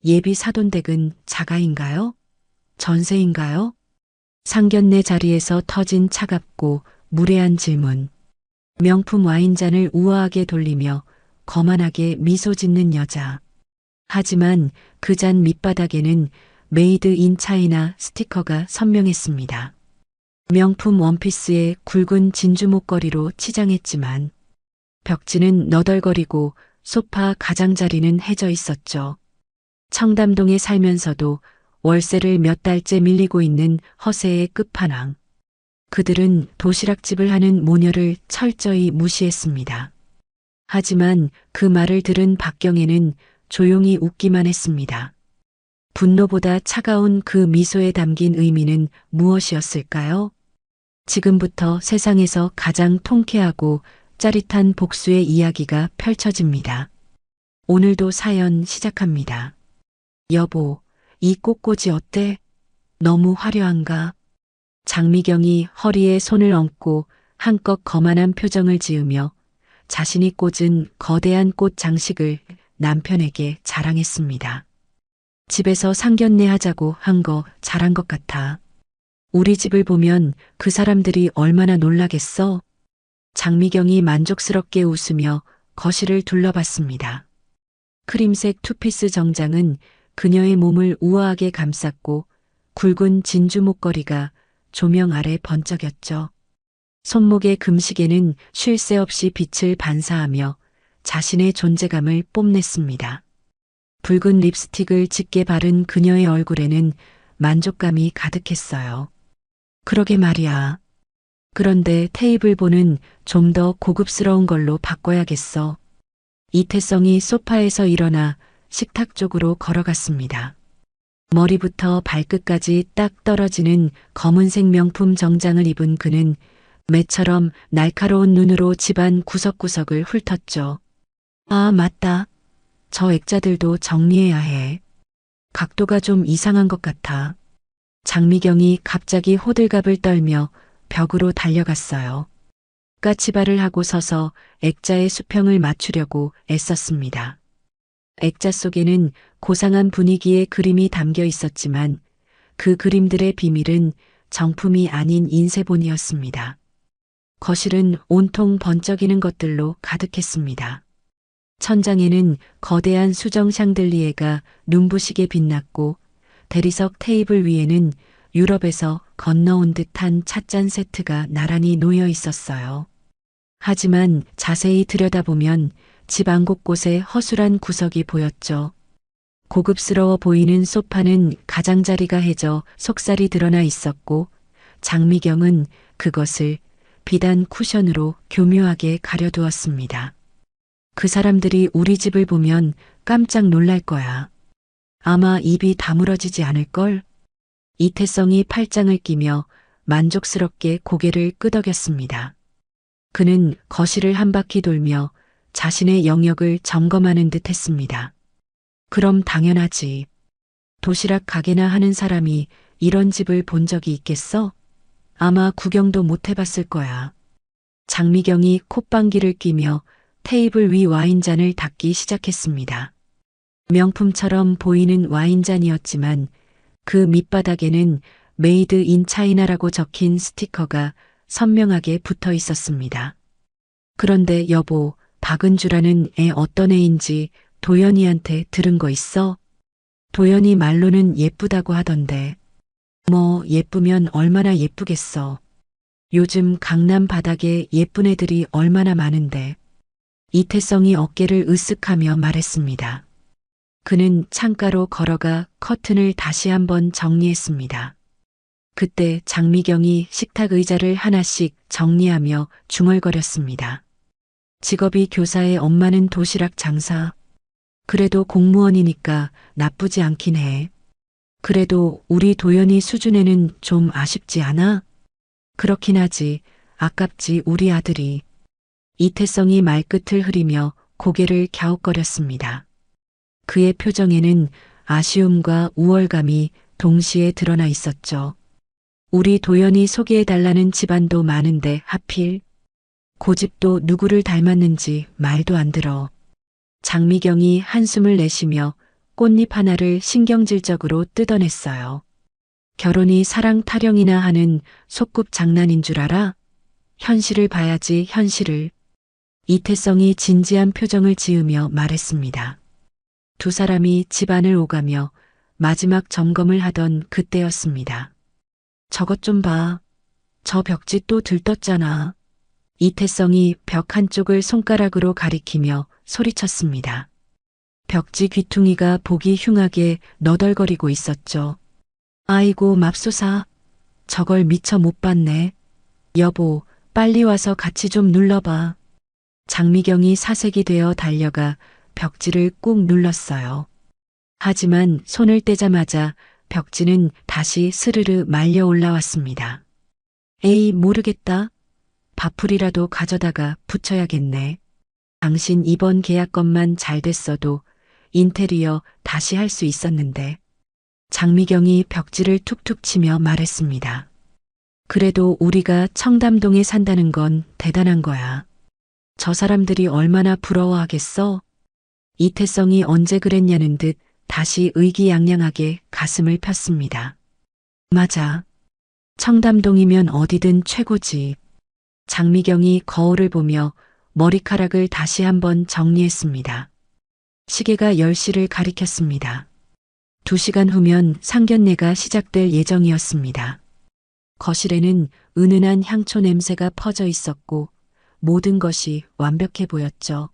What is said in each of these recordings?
예비 사돈댁은 자가인가요? 전세인가요? 상견례 자리에서 터진 차갑고 무례한 질문. 명품 와인잔을 우아하게 돌리며 거만하게 미소 짓는 여자. 하지만 그 잔 밑바닥에는 메이드 인 차이나 스티커가 선명했습니다. 명품 원피스에 굵은 진주 목걸이로 치장했지만 벽지는 너덜거리고 소파 가장자리는 해져 있었죠. 청담동에 살면서도 월세를 몇 달째 밀리고 있는 허세의 끝판왕. 그들은 도시락집을 하는 모녀를 철저히 무시했습니다. 하지만 그 말을 들은 박경애는 조용히 웃기만 했습니다. 분노보다 차가운 그 미소에 담긴 의미는 무엇이었을까요? 지금부터 세상에서 가장 통쾌하고 짜릿한 복수의 이야기가 펼쳐집니다. 오늘도 사연 시작합니다. 여보, 이 꽃꽂이 어때? 너무 화려한가? 장미경이 허리에 손을 얹고 한껏 거만한 표정을 지으며 자신이 꽂은 거대한 꽃 장식을 남편에게 자랑했습니다. 집에서 상견례 하자고 한 거 잘한 것 같아. 우리 집을 보면 그 사람들이 얼마나 놀라겠어? 장미경이 만족스럽게 웃으며 거실을 둘러봤습니다. 크림색 투피스 정장은 그녀의 몸을 우아하게 감쌌고 굵은 진주 목걸이가 조명 아래 번쩍였죠. 손목의 금시계는 쉴 새 없이 빛을 반사하며 자신의 존재감을 뽐냈습니다. 붉은 립스틱을 짙게 바른 그녀의 얼굴에는 만족감이 가득했어요. 그러게 말이야. 그런데 테이블보는 좀 더 고급스러운 걸로 바꿔야겠어. 이태성이 소파에서 일어나 식탁 쪽으로 걸어갔습니다. 머리부터 발끝까지 딱 떨어지는 검은색 명품 정장을 입은 그는 매처럼 날카로운 눈으로 집안 구석구석을 훑었죠. 아, 맞다. 저 액자들도 정리해야 해. 각도가 좀 이상한 것 같아. 장미경이 갑자기 호들갑을 떨며 벽으로 달려갔어요. 까치발을 하고 서서 액자의 수평을 맞추려고 애썼습니다. 액자 속에는 고상한 분위기의 그림이 담겨 있었지만 그 그림들의 비밀은 정품이 아닌 인쇄본이었습니다. 거실은 온통 번쩍이는 것들로 가득했습니다. 천장에는 거대한 수정 샹들리에가 눈부시게 빛났고 대리석 테이블 위에는 유럽에서 건너온 듯한 찻잔 세트가 나란히 놓여 있었어요. 하지만 자세히 들여다보면 집 안 곳곳에 허술한 구석이 보였죠. 고급스러워 보이는 소파는 가장자리가 해져 속살이 드러나 있었고 장미경은 그것을 비단 쿠션으로 교묘하게 가려두었습니다. 그 사람들이 우리 집을 보면 깜짝 놀랄 거야. 아마 입이 다물어지지 않을걸? 이태성이 팔짱을 끼며 만족스럽게 고개를 끄덕였습니다. 그는 거실을 한 바퀴 돌며 자신의 영역을 점검하는 듯 했습니다. 그럼 당연하지. 도시락 가게나 하는 사람이 이런 집을 본 적이 있겠어? 아마 구경도 못 해봤을 거야. 장미경이 콧방귀를 뀌며 테이블 위 와인잔을 닦기 시작했습니다. 명품처럼 보이는 와인잔이었지만 그 밑바닥에는 메이드 인 차이나라고 적힌 스티커가 선명하게 붙어 있었습니다. 그런데 여보, 박은주라는 애 어떤 애인지 도연이한테 들은 거 있어? 도연이 말로는 예쁘다고 하던데. 뭐 예쁘면 얼마나 예쁘겠어. 요즘 강남 바닥에 예쁜 애들이 얼마나 많은데. 이태성이 어깨를 으쓱하며 말했습니다. 그는 창가로 걸어가 커튼을 다시 한번 정리했습니다. 그때 장미경이 식탁 의자를 하나씩 정리하며 중얼거렸습니다. 직업이 교사의 엄마는 도시락 장사. 그래도 공무원이니까 나쁘지 않긴 해. 그래도 우리 도연이 수준에는 좀 아쉽지 않아? 그렇긴 하지. 아깝지 우리 아들이. 이태성이 말끝을 흐리며 고개를 갸웃거렸습니다. 그의 표정에는 아쉬움과 우월감이 동시에 드러나 있었죠. 우리 도연이 소개해달라는 집안도 많은데 하필 고집도 누구를 닮았는지 말도 안 들어. 장미경이 한숨을 내쉬며 꽃잎 하나를 신경질적으로 뜯어냈어요. 결혼이 사랑 타령이나 하는 소꿉 장난인 줄 알아? 현실을 봐야지, 현실을. 이태성이 진지한 표정을 지으며 말했습니다. 두 사람이 집안을 오가며 마지막 점검을 하던 그때였습니다. 저것 좀 봐. 저 벽지 또 들떴잖아. 이태성이 벽 한쪽을 손가락으로 가리키며 소리쳤습니다. 벽지 귀퉁이가 보기 흉하게 너덜거리고 있었죠. 아이고 맙소사. 저걸 미처 못 봤네. 여보, 빨리 와서 같이 좀 눌러봐. 장미경이 사색이 되어 달려가 벽지를 꾹 눌렀어요. 하지만 손을 떼자마자 벽지는 다시 스르르 말려 올라왔습니다. 에이, 모르겠다. 밥풀이라도 가져다가 붙여야겠네. 당신 이번 계약건만 잘 됐어도 인테리어 다시 할 수 있었는데. 장미경이 벽지를 툭툭 치며 말했습니다. 그래도 우리가 청담동에 산다는 건 대단한 거야. 저 사람들이 얼마나 부러워하겠어? 이태성이 언제 그랬냐는 듯 다시 의기양양하게 가슴을 폈습니다. 맞아. 청담동이면 어디든 최고지. 장미경이 거울을 보며 머리카락을 다시 한번 정리했습니다. 시계가 10시를 가리켰습니다. 2시간 후면 상견례가 시작될 예정이었습니다. 거실에는 은은한 향초 냄새가 퍼져 있었고 모든 것이 완벽해 보였죠.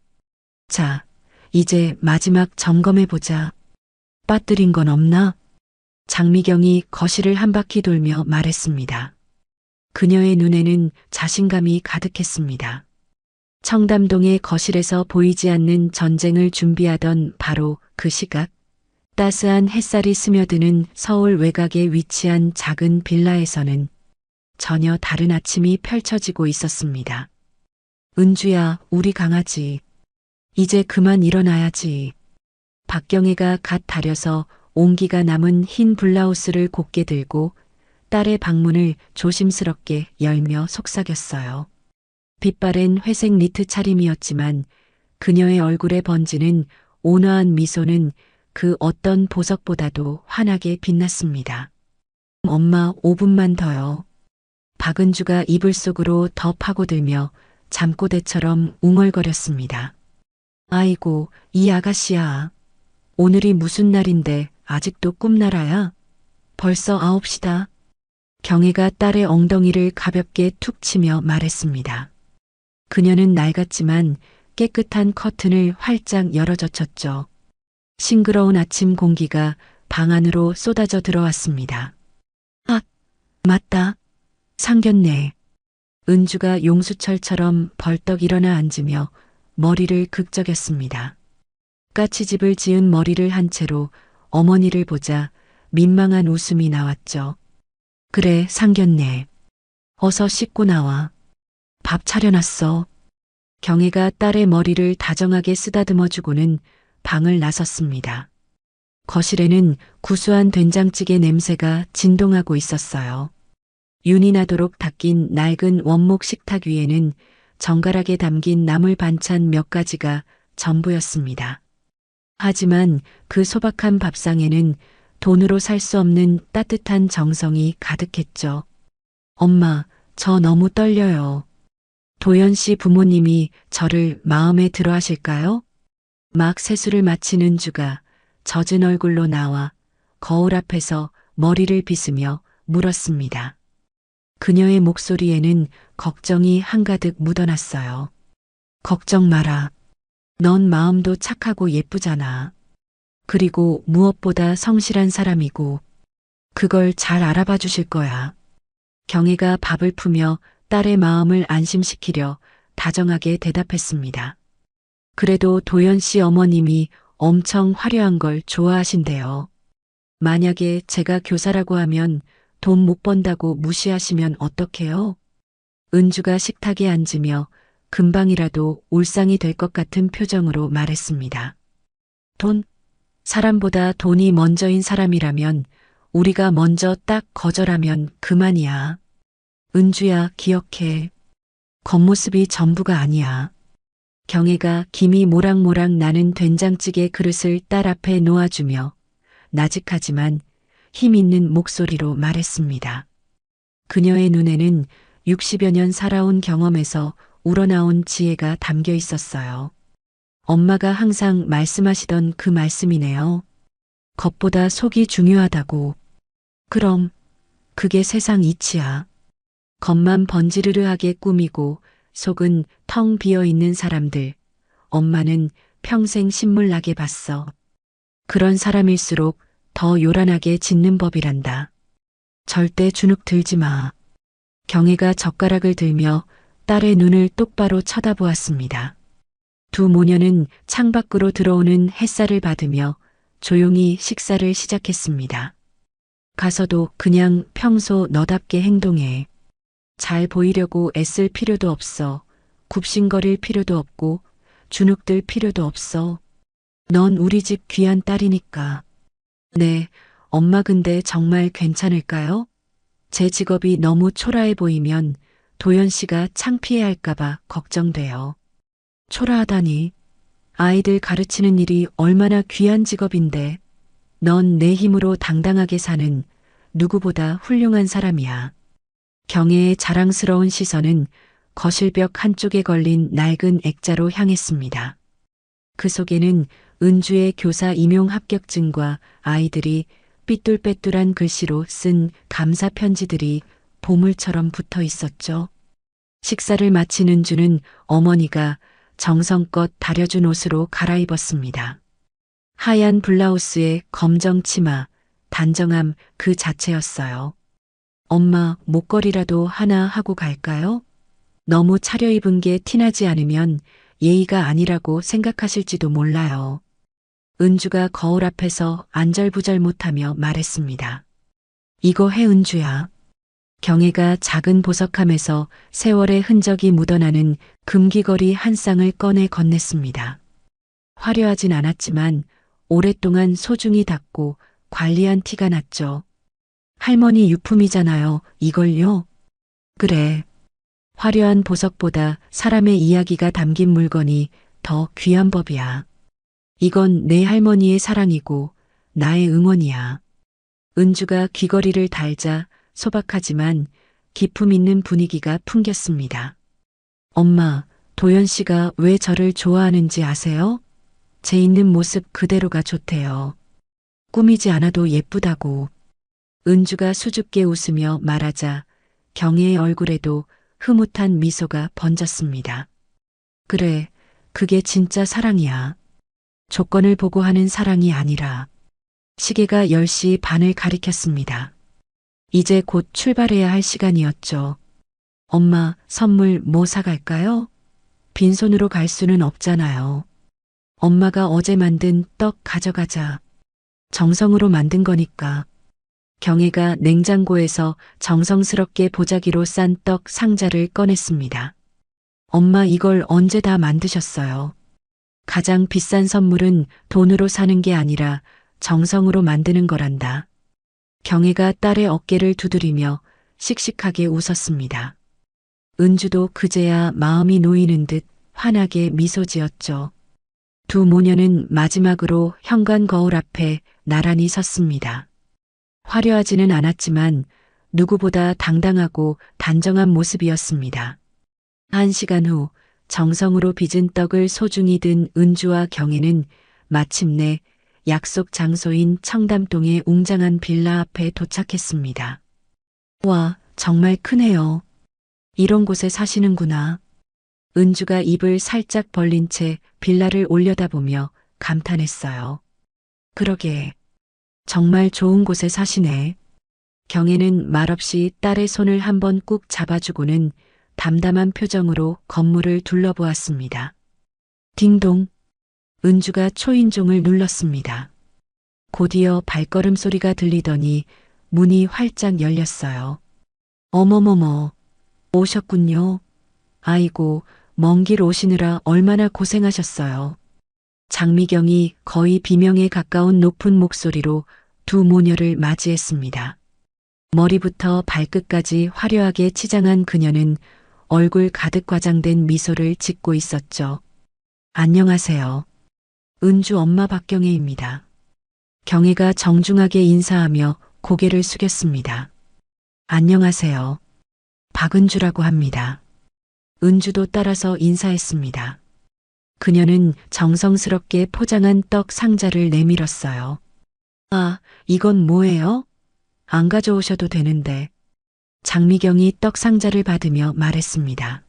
자, 이제 마지막 점검해보자. 빠뜨린 건 없나? 장미경이 거실을 한 바퀴 돌며 말했습니다. 그녀의 눈에는 자신감이 가득했습니다. 청담동의 거실에서 보이지 않는 전쟁을 준비하던 바로 그 시각, 따스한 햇살이 스며드는 서울 외곽에 위치한 작은 빌라에서는 전혀 다른 아침이 펼쳐지고 있었습니다. 은주야, 우리 강아지. 이제 그만 일어나야지. 박경애가 갓 다려서 온기가 남은 흰 블라우스를 곧게 들고 딸의 방문을 조심스럽게 열며 속삭였어요. 빛바랜 회색 니트 차림이었지만 그녀의 얼굴에 번지는 온화한 미소는 그 어떤 보석보다도 환하게 빛났습니다. 엄마, 5분만 더요. 박은주가 이불 속으로 더 파고들며 잠꼬대처럼 웅얼거렸습니다. 아이고, 이 아가씨야. 오늘이 무슨 날인데 아직도 꿈나라야? 벌써 9시다. 경애가 딸의 엉덩이를 가볍게 툭 치며 말했습니다. 그녀는 낡았지만 깨끗한 커튼을 활짝 열어젖혔죠. 싱그러운 아침 공기가 방 안으로 쏟아져 들어왔습니다. 아, 맞다. 상견례. 은주가 용수철처럼 벌떡 일어나 앉으며 머리를 극적였습니다. 까치집을 지은 머리를 한 채로 어머니를 보자 민망한 웃음이 나왔죠. 그래, 상견례. 어서 씻고 나와. 밥 차려놨어. 경애가 딸의 머리를 다정하게 쓰다듬어주고는 방을 나섰습니다. 거실에는 구수한 된장찌개 냄새가 진동하고 있었어요. 윤이 나도록 닦인 낡은 원목 식탁 위에는 정갈하게 담긴 나물 반찬 몇 가지가 전부였습니다. 하지만 그 소박한 밥상에는 돈으로 살 수 없는 따뜻한 정성이 가득했죠. 엄마, 저 너무 떨려요. 도연 씨 부모님이 저를 마음에 들어 하실까요? 막 세수를 마친 은주가 젖은 얼굴로 나와 거울 앞에서 머리를 빗으며 물었습니다. 그녀의 목소리에는 걱정이 한가득 묻어났어요. 걱정 마라. 넌 마음도 착하고 예쁘잖아. 그리고 무엇보다 성실한 사람이고 그걸 잘 알아봐 주실 거야. 경애가 밥을 푸며 딸의 마음을 안심시키려 다정하게 대답했습니다. 그래도 도연 씨 어머님이 엄청 화려한 걸 좋아하신대요. 만약에 제가 교사라고 하면 돈 못 번다고 무시하시면 어떡해요? 은주가 식탁에 앉으며 금방이라도 울상이 될 것 같은 표정으로 말했습니다. 돈? 사람보다 돈이 먼저인 사람이라면 우리가 먼저 딱 거절하면 그만이야. 은주야, 기억해. 겉모습이 전부가 아니야. 경애가 김이 모락모락 나는 된장찌개 그릇을 딸 앞에 놓아주며 나직하지만 힘 있는 목소리로 말했습니다. 그녀의 눈에는 60여 년 살아온 경험에서 우러나온 지혜가 담겨 있었어요. 엄마가 항상 말씀하시던 그 말씀이네요. 겉보다 속이 중요하다고. 그럼 그게 세상 이치야. 겉만 번지르르하게 꾸미고 속은 텅 비어 있는 사람들. 엄마는 평생 신물나게 봤어. 그런 사람일수록 더 요란하게 짓는 법이란다. 절대 주눅 들지 마. 경애가 젓가락을 들며 딸의 눈을 똑바로 쳐다보았습니다. 두 모녀는 창밖으로 들어오는 햇살을 받으며 조용히 식사를 시작했습니다. 가서도 그냥 평소 너답게 행동해. 잘 보이려고 애쓸 필요도 없어. 굽신거릴 필요도 없고 주눅들 필요도 없어. 넌 우리 집 귀한 딸이니까. 네, 엄마 근데 정말 괜찮을까요? 제 직업이 너무 초라해 보이면 도연 씨가 창피해할까봐 걱정돼요. 초라하다니. 아이들 가르치는 일이 얼마나 귀한 직업인데. 넌 내 힘으로 당당하게 사는 누구보다 훌륭한 사람이야. 경애의 자랑스러운 시선은 거실벽 한쪽에 걸린 낡은 액자로 향했습니다. 그 속에는 은주의 교사 임용 합격증과 아이들이 삐뚤빼뚤한 글씨로 쓴 감사 편지들이 보물처럼 붙어 있었죠. 식사를 마친 은주는 어머니가 정성껏 다려준 옷으로 갈아입었습니다. 하얀 블라우스에 검정 치마, 단정함 그 자체였어요. 엄마, 목걸이라도 하나 하고 갈까요? 너무 차려입은 게 티나지 않으면 예의가 아니라고 생각하실지도 몰라요. 은주가 거울 앞에서 안절부절 못하며 말했습니다. 이거 해 은주야. 경애가 작은 보석함에서 세월의 흔적이 묻어나는 금귀걸이 한 쌍을 꺼내 건넸습니다. 화려하진 않았지만 오랫동안 소중히 닫고 관리한 티가 났죠. 할머니 유품이잖아요, 이걸요? 그래. 화려한 보석보다 사람의 이야기가 담긴 물건이 더 귀한 법이야. 이건 내 할머니의 사랑이고 나의 응원이야. 은주가 귀걸이를 달자 소박하지만 기품 있는 분위기가 풍겼습니다. 엄마, 도연 씨가 왜 저를 좋아하는지 아세요? 제 있는 모습 그대로가 좋대요. 꾸미지 않아도 예쁘다고. 은주가 수줍게 웃으며 말하자 경애의 얼굴에도 흐뭇한 미소가 번졌습니다. 그래, 그게 진짜 사랑이야. 조건을 보고 하는 사랑이 아니라. 시계가 10시 반을 가리켰습니다. 이제 곧 출발해야 할 시간이었죠. 엄마, 선물 뭐 사갈까요? 빈손으로 갈 수는 없잖아요. 엄마가 어제 만든 떡 가져가자. 정성으로 만든 거니까. 경애가 냉장고에서 정성스럽게 보자기로 싼 떡 상자를 꺼냈습니다. 엄마 이걸 언제 다 만드셨어요? 가장 비싼 선물은 돈으로 사는 게 아니라 정성으로 만드는 거란다. 경애가 딸의 어깨를 두드리며 씩씩하게 웃었습니다. 은주도 그제야 마음이 놓이는 듯 환하게 미소 지었죠. 두 모녀는 마지막으로 현관 거울 앞에 나란히 섰습니다. 화려하지는 않았지만 누구보다 당당하고 단정한 모습이었습니다. 1시간 후 정성으로 빚은 떡을 소중히 든 은주와 경애는 마침내 약속 장소인 청담동의 웅장한 빌라 앞에 도착했습니다. 와, 정말 크네요. 이런 곳에 사시는구나. 은주가 입을 살짝 벌린 채 빌라를 올려다보며 감탄했어요. 그러게. 정말 좋은 곳에 사시네. 경애는 말없이 딸의 손을 한번 꾹 잡아주고는 담담한 표정으로 건물을 둘러보았습니다. 딩동. 은주가 초인종을 눌렀습니다. 곧이어 발걸음 소리가 들리더니 문이 활짝 열렸어요. 어머머머, 오셨군요. 아이고, 먼 길 오시느라 얼마나 고생하셨어요. 장미경이 거의 비명에 가까운 높은 목소리로 두 모녀를 맞이했습니다. 머리부터 발끝까지 화려하게 치장한 그녀는 얼굴 가득 과장된 미소를 짓고 있었죠. 안녕하세요. 은주 엄마 박경애입니다. 경애가 정중하게 인사하며 고개를 숙였습니다. 안녕하세요. 박은주라고 합니다. 은주도 따라서 인사했습니다. 그녀는 정성스럽게 포장한 떡 상자를 내밀었어요. 아, 이건 뭐예요? 안 가져오셔도 되는데. 장미경이 떡 상자를 받으며 말했습니다.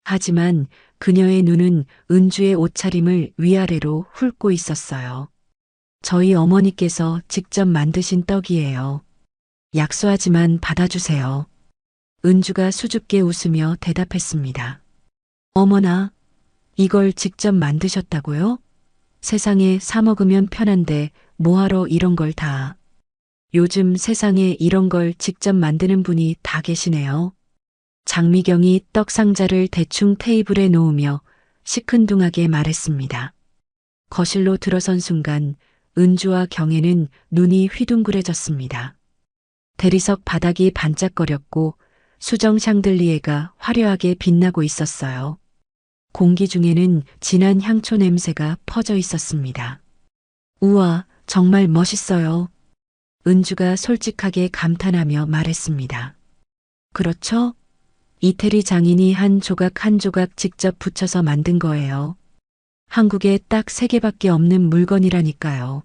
하지만 그녀의 눈은 은주의 옷차림을 위아래로 훑고 있었어요. 저희 어머니께서 직접 만드신 떡이에요. 약소하지만 받아주세요. 은주가 수줍게 웃으며 대답했습니다. 어머나, 이걸 직접 만드셨다고요? 세상에 사 먹으면 편한데 뭐하러 이런 걸 다. 요즘 세상에 이런 걸 직접 만드는 분이 다 계시네요. 장미경이 떡 상자를 대충 테이블에 놓으며 시큰둥하게 말했습니다. 거실로 들어선 순간 은주와 경애는 눈이 휘둥그레졌습니다. 대리석 바닥이 반짝거렸고 수정 샹들리에가 화려하게 빛나고 있었어요. 공기 중에는 진한 향초 냄새가 퍼져 있었습니다. 우와, 정말 멋있어요. 은주가 솔직하게 감탄하며 말했습니다. 그렇죠? 이태리 장인이 한 조각 한 조각 직접 붙여서 만든 거예요. 한국에 딱 3개밖에 없는 물건이라니까요.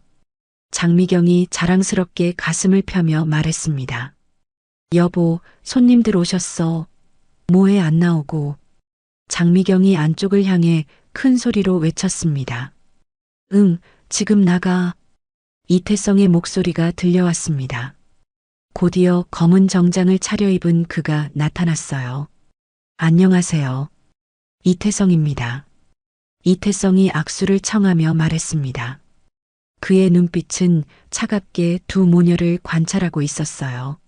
장미경이 자랑스럽게 가슴을 펴며 말했습니다. 여보, 손님들 오셨어. 뭐해 안 나오고. 장미경이 안쪽을 향해 큰 소리로 외쳤습니다. 응, 지금 나가. 이태성의 목소리가 들려왔습니다. 곧이어 검은 정장을 차려입은 그가 나타났어요. 안녕하세요. 이태성입니다. 이태성이 악수를 청하며 말했습니다. 그의 눈빛은 차갑게 두 모녀를 관찰하고 있었어요.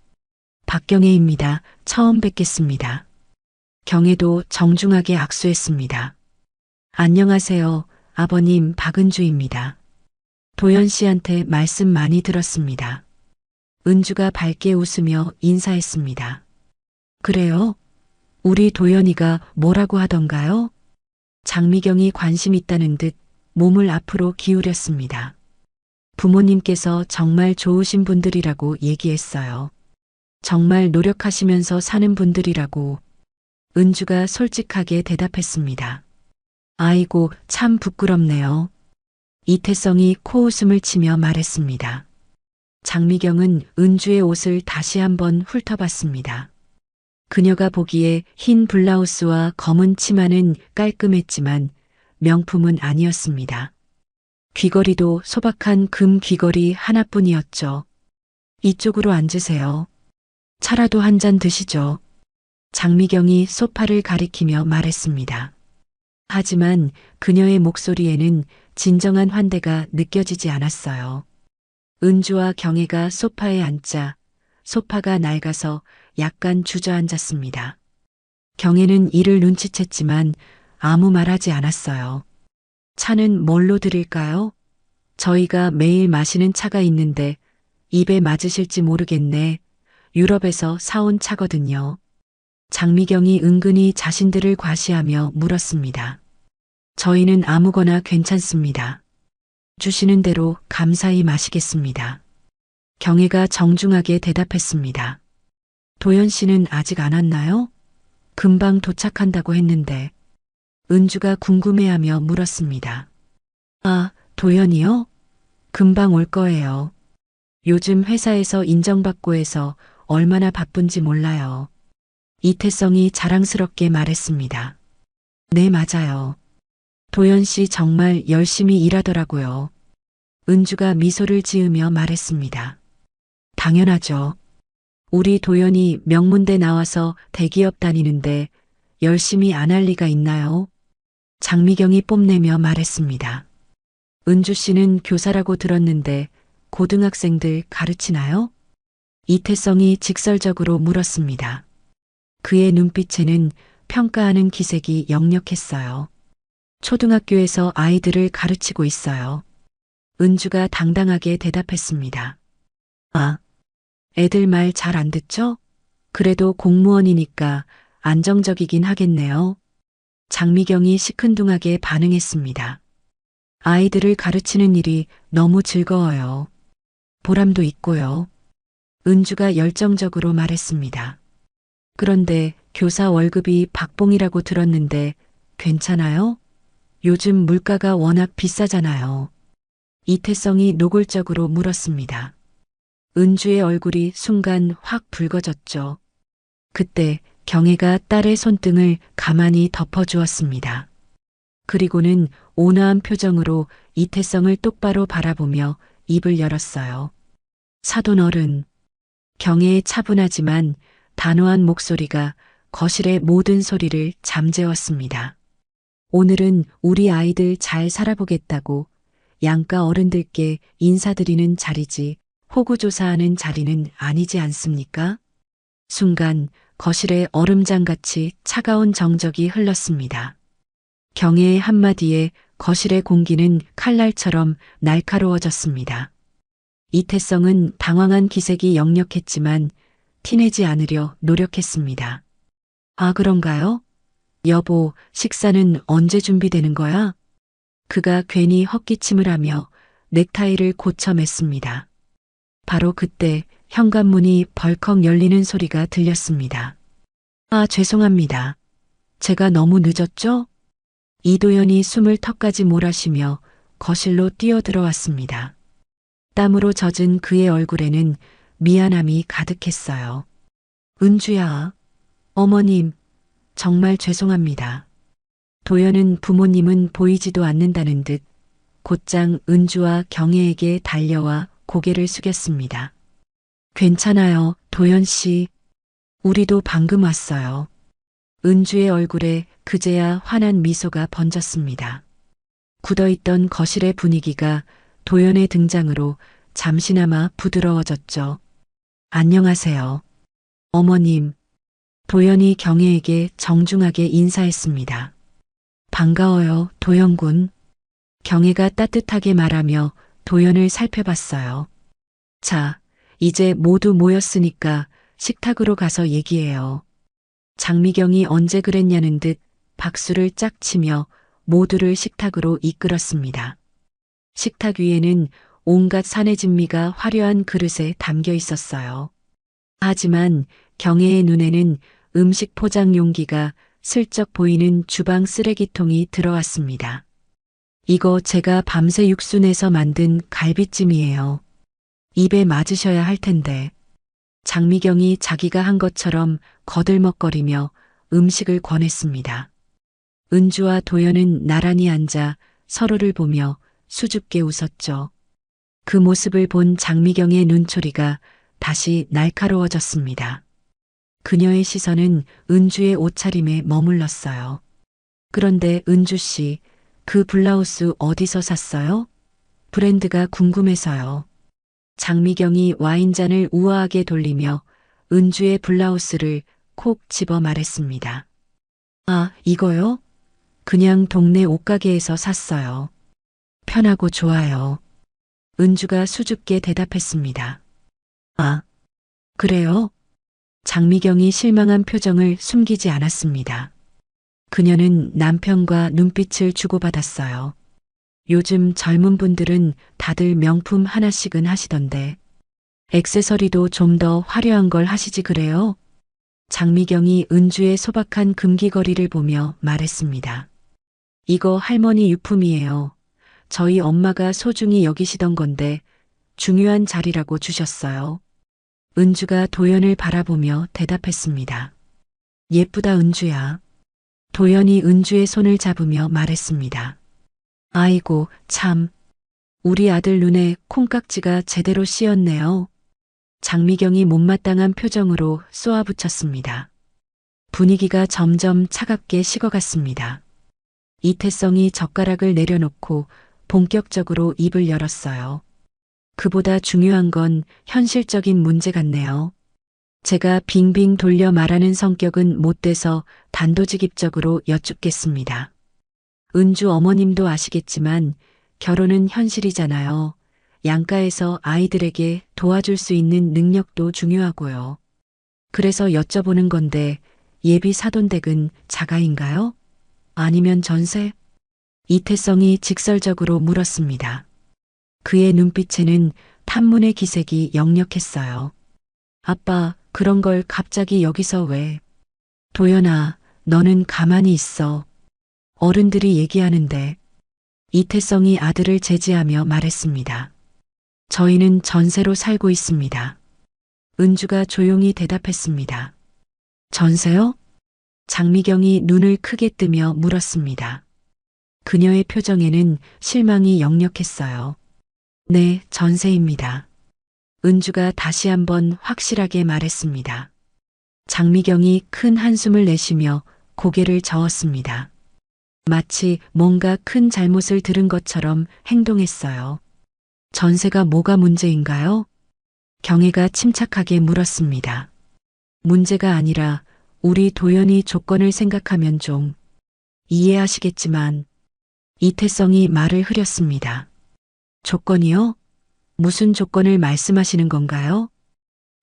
박경애입니다. 처음 뵙겠습니다. 경애도 정중하게 악수했습니다. 안녕하세요. 아버님 박은주입니다. 도연 씨한테 말씀 많이 들었습니다. 은주가 밝게 웃으며 인사했습니다. 그래요? 우리 도연이가 뭐라고 하던가요? 장미경이 관심 있다는 듯 몸을 앞으로 기울였습니다. 부모님께서 정말 좋으신 분들이라고 얘기했어요. 정말 노력하시면서 사는 분들이라고. 은주가 솔직하게 대답했습니다. 아이고, 참 부끄럽네요. 이태성이 코웃음을 치며 말했습니다. 장미경은 은주의 옷을 다시 한번 훑어봤습니다. 그녀가 보기에 흰 블라우스와 검은 치마는 깔끔했지만 명품은 아니었습니다. 귀걸이도 소박한 금 귀걸이 하나뿐이었죠. 이쪽으로 앉으세요. 차라도 한 잔 드시죠. 장미경이 소파를 가리키며 말했습니다. 하지만 그녀의 목소리에는 진정한 환대가 느껴지지 않았어요. 은주와 경애가 소파에 앉자 소파가 낡아서 약간 주저앉았습니다. 경애는 이를 눈치챘지만 아무 말하지 않았어요. 차는 뭘로 드릴까요? 저희가 매일 마시는 차가 있는데 입에 맞으실지 모르겠네. 유럽에서 사온 차거든요. 장미경이 은근히 자신들을 과시하며 물었습니다. 저희는 아무거나 괜찮습니다. 주시는 대로 감사히 마시겠습니다. 경애가 정중하게 대답했습니다. 도연 씨는 아직 안 왔나요? 금방 도착한다고 했는데. 은주가 궁금해하며 물었습니다. 아, 도연이요? 금방 올 거예요. 요즘 회사에서 인정받고 해서 얼마나 바쁜지 몰라요. 이태성이 자랑스럽게 말했습니다. 네, 맞아요. 도연 씨 정말 열심히 일하더라고요. 은주가 미소를 지으며 말했습니다. 당연하죠. 우리 도연이 명문대 나와서 대기업 다니는데 열심히 안 할 리가 있나요? 장미경이 뽐내며 말했습니다. 은주 씨는 교사라고 들었는데 고등학생들 가르치나요? 이태성이 직설적으로 물었습니다. 그의 눈빛에는 평가하는 기색이 역력했어요. 초등학교에서 아이들을 가르치고 있어요. 은주가 당당하게 대답했습니다. 아, 애들 말 잘 안 듣죠? 그래도 공무원이니까 안정적이긴 하겠네요. 장미경이 시큰둥하게 반응했습니다. 아이들을 가르치는 일이 너무 즐거워요. 보람도 있고요. 은주가 열정적으로 말했습니다. 그런데 교사 월급이 박봉이라고 들었는데 괜찮아요? 요즘 물가가 워낙 비싸잖아요. 이태성이 노골적으로 물었습니다. 은주의 얼굴이 순간 확 붉어졌죠. 그때 경혜가 딸의 손등을 가만히 덮어주었습니다. 그리고는 온화한 표정으로 이태성을 똑바로 바라보며 입을 열었어요. 사돈 어른. 경혜의 차분하지만 단호한 목소리가 거실의 모든 소리를 잠재웠습니다. 오늘은 우리 아이들 잘 살아보겠다고 양가 어른들께 인사드리는 자리지 호구조사하는 자리는 아니지 않습니까? 순간 거실에 얼음장같이 차가운 정적이 흘렀습니다. 경혜의 한마디에 거실의 공기는 칼날처럼 날카로워졌습니다. 이태성은 당황한 기색이 역력했지만 티내지 않으려 노력했습니다. 아, 그런가요? 여보, 식사는 언제 준비되는 거야? 그가 괜히 헛기침을 하며 넥타이를 고쳐 맸습니다. 바로 그때 현관문이 벌컥 열리는 소리가 들렸습니다. 아, 죄송합니다. 제가 너무 늦었죠? 이도연이 숨을 턱까지 몰아쉬며 거실로 뛰어들어왔습니다. 땀으로 젖은 그의 얼굴에는 미안함이 가득했어요. 은주야, 어머님, 정말 죄송합니다. 도연은 부모님은 보이지도 않는다는 듯 곧장 은주와 경혜에게 달려와 고개를 숙였습니다. 괜찮아요, 도연 씨. 우리도 방금 왔어요. 은주의 얼굴에 그제야 환한 미소가 번졌습니다. 굳어있던 거실의 분위기가 도연의 등장으로 잠시나마 부드러워졌죠. 안녕하세요. 어머님. 도연이 경혜에게 정중하게 인사했습니다. 반가워요, 도연군. 경혜가 따뜻하게 말하며 도연을 살펴봤어요. 자, 이제 모두 모였으니까 식탁으로 가서 얘기해요. 장미경이 언제 그랬냐는 듯 박수를 짝 치며 모두를 식탁으로 이끌었습니다. 식탁 위에는 온갖 산해진미가 화려한 그릇에 담겨 있었어요. 하지만 경혜의 눈에는 음식 포장 용기가 슬쩍 보이는 주방 쓰레기통이 들어왔습니다. 이거 제가 밤새 육수 내서 만든 갈비찜이에요. 입에 맞으셔야 할 텐데. 장미경이 자기가 한 것처럼 거들먹거리며 음식을 권했습니다. 은주와 도연은 나란히 앉아 서로를 보며 수줍게 웃었죠. 그 모습을 본 장미경의 눈초리가 다시 날카로워졌습니다. 그녀의 시선은 은주의 옷차림에 머물렀어요. 그런데 은주 씨, 그 블라우스 어디서 샀어요? 브랜드가 궁금해서요. 장미경이 와인잔을 우아하게 돌리며 은주의 블라우스를 콕 집어 말했습니다. 아, 이거요? 그냥 동네 옷가게에서 샀어요. 편하고 좋아요. 은주가 수줍게 대답했습니다. 아, 그래요? 장미경이 실망한 표정을 숨기지 않았습니다. 그녀는 남편과 눈빛을 주고받았어요. 요즘 젊은 분들은 다들 명품 하나씩은 하시던데 액세서리도 좀 더 화려한 걸 하시지 그래요? 장미경이 은주의 소박한 금귀걸이를 보며 말했습니다. 이거 할머니 유품이에요. 저희 엄마가 소중히 여기시던 건데 중요한 자리라고 주셨어요. 은주가 도연을 바라보며 대답했습니다. 예쁘다 은주야. 도연이 은주의 손을 잡으며 말했습니다. 아이고 참, 우리 아들 눈에 콩깍지가 제대로 씌었네요. 장미경이 못마땅한 표정으로 쏘아붙였습니다. 분위기가 점점 차갑게 식어갔습니다. 이태성이 젓가락을 내려놓고 본격적으로 입을 열었어요. 그보다 중요한 건 현실적인 문제 같네요. 제가 빙빙 돌려 말하는 성격은 못 돼서 단도직입적으로 여쭙겠습니다. 은주 어머님도 아시겠지만 결혼은 현실이잖아요. 양가에서 아이들에게 도와줄 수 있는 능력도 중요하고요. 그래서 여쭤보는 건데 예비 사돈댁은 자가인가요? 아니면 전세? 이태성이 직설적으로 물었습니다. 그의 눈빛에는 탐문의 기색이 역력했어요. 아빠, 그런 걸 갑자기 여기서 왜? 도연아, 너는 가만히 있어. 어른들이 얘기하는데. 이태성이 아들을 제지하며 말했습니다. 저희는 전세로 살고 있습니다. 은주가 조용히 대답했습니다. 전세요? 장미경이 눈을 크게 뜨며 물었습니다. 그녀의 표정에는 실망이 역력했어요. 네, 전세입니다. 은주가 다시 한번 확실하게 말했습니다. 장미경이 큰 한숨을 내쉬며 고개를 저었습니다. 마치 뭔가 큰 잘못을 들은 것처럼 행동했어요. 전세가 뭐가 문제인가요? 경혜가 침착하게 물었습니다. 문제가 아니라 우리 도연이 조건을 생각하면 좀 이해하시겠지만 이태성이 말을 흐렸습니다. 조건이요? 무슨 조건을 말씀하시는 건가요?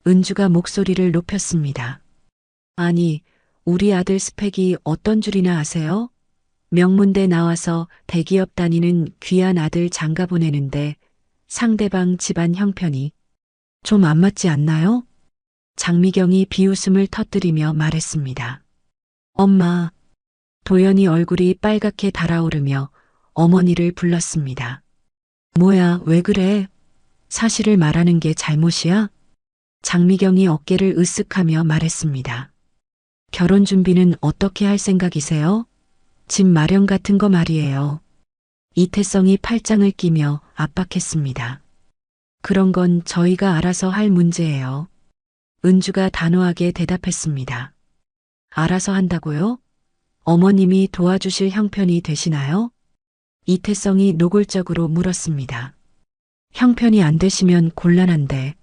은주가 목소리를 높였습니다. 아니, 우리 아들 스펙이 어떤 줄이나 아세요? 명문대 나와서 대기업 다니는 귀한 아들 장가 보내는데 상대방 집안 형편이 좀 안 맞지 않나요? 장미경이 비웃음을 터뜨리며 말했습니다. 엄마, 도연이 얼굴이 빨갛게 달아오르며 어머니를 불렀습니다. 뭐야, 왜 그래? 사실을 말하는 게 잘못이야? 장미경이 어깨를 으쓱하며 말했습니다. 결혼 준비는 어떻게 할 생각이세요? 집 마련 같은 거 말이에요. 이태성이 팔짱을 끼며 압박했습니다. 그런 건 저희가 알아서 할 문제예요. 은주가 단호하게 대답했습니다. 알아서 한다고요? 어머님이 도와주실 형편이 되시나요? 이태성이 노골적으로 물었습니다. 형편이 안 되시면 곤란한데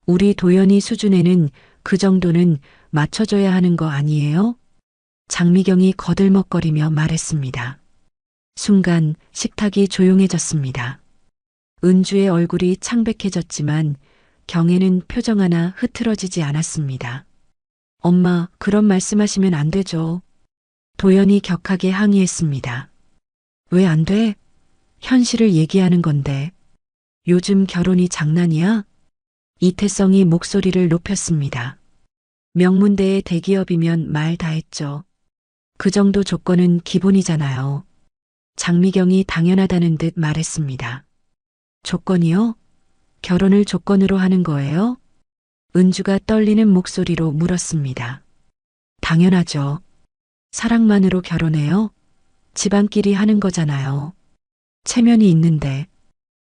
우리 도연이 수준에는 그 정도는 맞춰줘야 하는 거 아니에요? 장미경이 거들먹거리며 말했습니다. 순간 식탁이 조용해졌습니다. 은주의 얼굴이 창백해졌지만 경혜는 표정 하나 흐트러지지 않았습니다. 엄마, 그런 말씀하시면 안 되죠. 도연이 격하게 항의했습니다. 왜 안 돼? 현실을 얘기하는 건데. 요즘 결혼이 장난이야? 이태성이 목소리를 높였습니다. 명문대의 대기업이면 말 다 했죠. 그 정도 조건은 기본이잖아요. 장미경이 당연하다는 듯 말했습니다. 조건이요? 결혼을 조건으로 하는 거예요? 은주가 떨리는 목소리로 물었습니다. 당연하죠. 사랑만으로 결혼해요? 집안끼리 하는 거잖아요. 체면이 있는데.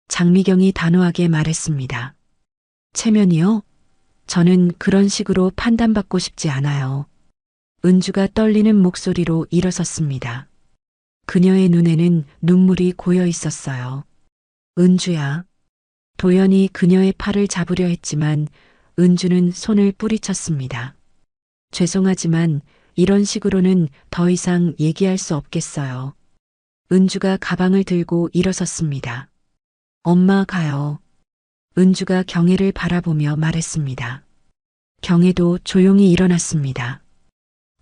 장미경이 단호하게 말했습니다. 체면이요? 저는 그런 식으로 판단받고 싶지 않아요. 은주가 떨리는 목소리로 일어섰습니다. 그녀의 눈에는 눈물이 고여 있었어요. 은주야. 도연이 그녀의 팔을 잡으려 했지만 은주는 손을 뿌리쳤습니다. 죄송하지만 이런 식으로는 더 이상 얘기할 수 없겠어요. 은주가 가방을 들고 일어섰습니다. 엄마 가요. 은주가 경혜를 바라보며 말했습니다. 경혜도 조용히 일어났습니다.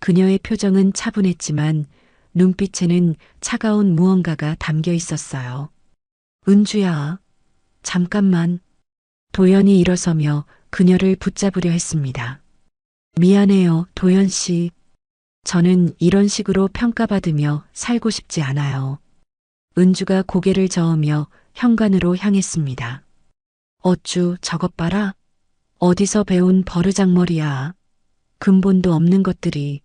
그녀의 표정은 차분했지만 눈빛에는 차가운 무언가가 담겨 있었어요. 은주야, 잠깐만. 도연이 일어서며 그녀를 붙잡으려 했습니다. 미안해요, 도연 씨. 저는 이런 식으로 평가받으며 살고 싶지 않아요. 은주가 고개를 저으며 현관으로 향했습니다. 어쭈, 저것 봐라. 어디서 배운 버르장머리야. 근본도 없는 것들이.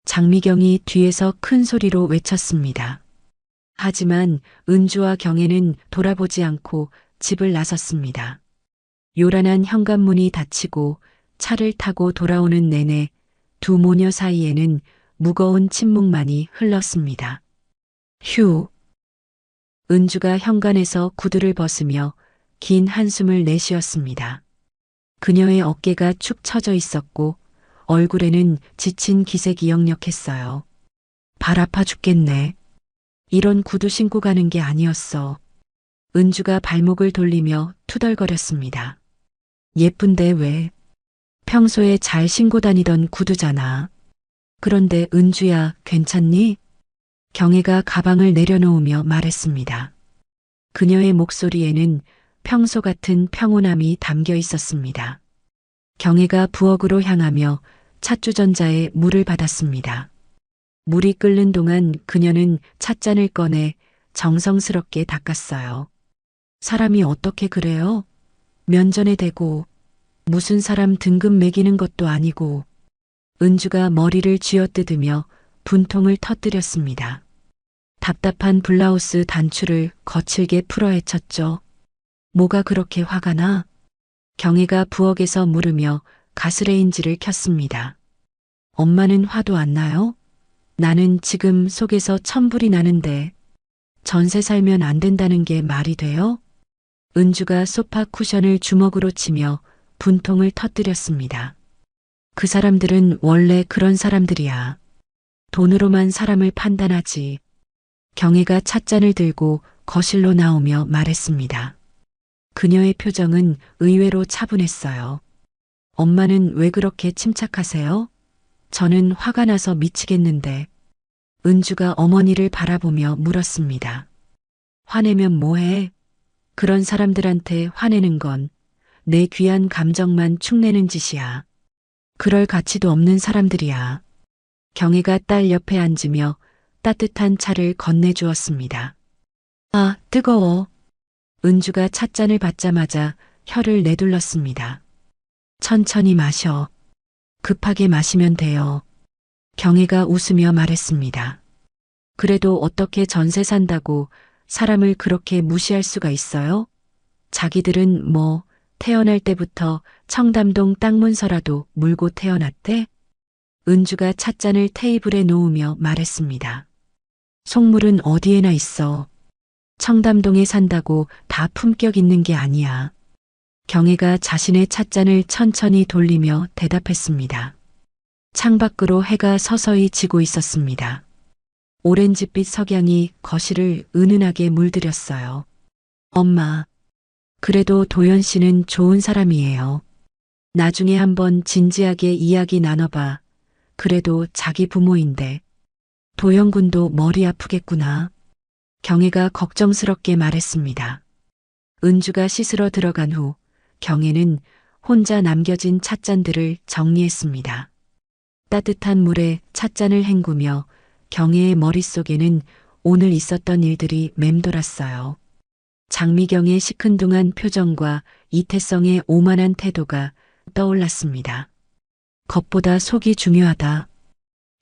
장미경이 뒤에서 큰 소리로 외쳤습니다. 하지만 은주와 경혜는 돌아보지 않고 집을 나섰습니다. 요란한 현관문이 닫히고 차를 타고 돌아오는 내내 두 모녀 사이에는 무거운 침묵만이 흘렀습니다. 휴. 은주가 현관에서 구두를 벗으며 긴 한숨을 내쉬었습니다. 그녀의 어깨가 축 처져 있었고 얼굴에는 지친 기색이 역력했어요. 발 아파 죽겠네. 이런 구두 신고 가는 게 아니었어. 은주가 발목을 돌리며 투덜거렸습니다. 예쁜데 왜? 평소에 잘 신고 다니던 구두잖아. 그런데 은주야, 괜찮니? 경혜가 가방을 내려놓으며 말했습니다. 그녀의 목소리에는 평소 같은 평온함이 담겨 있었습니다. 경혜가 부엌으로 향하며 찻주전자에 물을 받았습니다. 물이 끓는 동안 그녀는 찻잔을 꺼내 정성스럽게 닦았어요. 사람이 어떻게 그래요? 면전에 대고 무슨 사람 등급 매기는 것도 아니고. 은주가 머리를 쥐어뜯으며 분통을 터뜨렸습니다. 답답한 블라우스 단추를 거칠게 풀어헤쳤죠. 뭐가 그렇게 화가 나? 경혜가 부엌에서 물으며 가스레인지를 켰습니다. 엄마는 화도 안 나요? 나는 지금 속에서 천불이 나는데 전세 살면 안 된다는 게 말이 돼요? 은주가 소파 쿠션을 주먹으로 치며 분통을 터뜨렸습니다. 그 사람들은 원래 그런 사람들이야. 돈으로만 사람을 판단하지. 경혜가 찻잔을 들고 거실로 나오며 말했습니다. 그녀의 표정은 의외로 차분했어요. 엄마는 왜 그렇게 침착하세요? 저는 화가 나서 미치겠는데. 은주가 어머니를 바라보며 물었습니다. 화내면 뭐해? 그런 사람들한테 화내는 건 내 귀한 감정만 축내는 짓이야. 그럴 가치도 없는 사람들이야. 경혜가 딸 옆에 앉으며 따뜻한 차를 건네주었습니다. 아, 뜨거워. 은주가 찻잔을 받자마자 혀를 내둘렀습니다. 천천히 마셔. 급하게 마시면 돼요. 경혜가 웃으며 말했습니다. 그래도 어떻게 전세 산다고 사람을 그렇게 무시할 수가 있어요? 자기들은 뭐 태어날 때부터 청담동 땅 문서라도 물고 태어났대? 은주가 찻잔을 테이블에 놓으며 말했습니다. 속물은 어디에나 있어. 청담동에 산다고 다 품격 있는 게 아니야. 경혜가 자신의 찻잔을 천천히 돌리며 대답했습니다. 창밖으로 해가 서서히 지고 있었습니다. 오렌지빛 석양이 거실을 은은하게 물들였어요. 엄마, 그래도 도연 씨는 좋은 사람이에요. 나중에 한번 진지하게 이야기 나눠봐. 그래도 자기 부모인데. 도연 군도 머리 아프겠구나. 경혜가 걱정스럽게 말했습니다. 은주가 씻으러 들어간 후 경혜는 혼자 남겨진 찻잔들을 정리했습니다. 따뜻한 물에 찻잔을 헹구며 경혜의 머릿속에는 오늘 있었던 일들이 맴돌았어요. 장미경의 시큰둥한 표정과 이태성의 오만한 태도가 떠올랐습니다. 겉보다 속이 중요하다.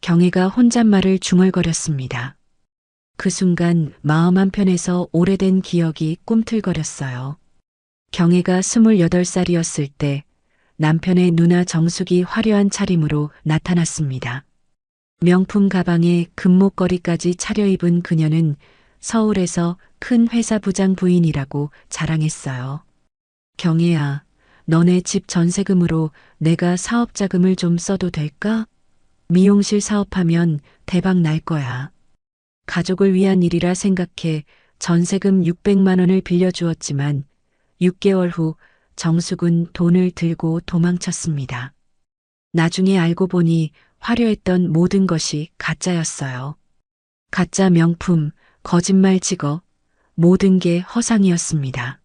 경혜가 혼잣말을 중얼거렸습니다. 그 순간 마음 한편에서 오래된 기억이 꿈틀거렸어요. 경혜가 28살이었을 때 남편의 누나 정숙이 화려한 차림으로 나타났습니다. 명품 가방에 금목걸이까지 차려입은 그녀는 서울에서 큰 회사 부장 부인이라고 자랑했어요. 경혜야, 너네 집 전세금으로 내가 사업 자금을 좀 써도 될까? 미용실 사업하면 대박 날 거야. 가족을 위한 일이라 생각해 전세금 600만 원을 빌려주었지만 6개월 후 정숙은 돈을 들고 도망쳤습니다. 나중에 알고 보니 화려했던 모든 것이 가짜였어요. 가짜 명품, 거짓말 직업, 모든 게 허상이었습니다.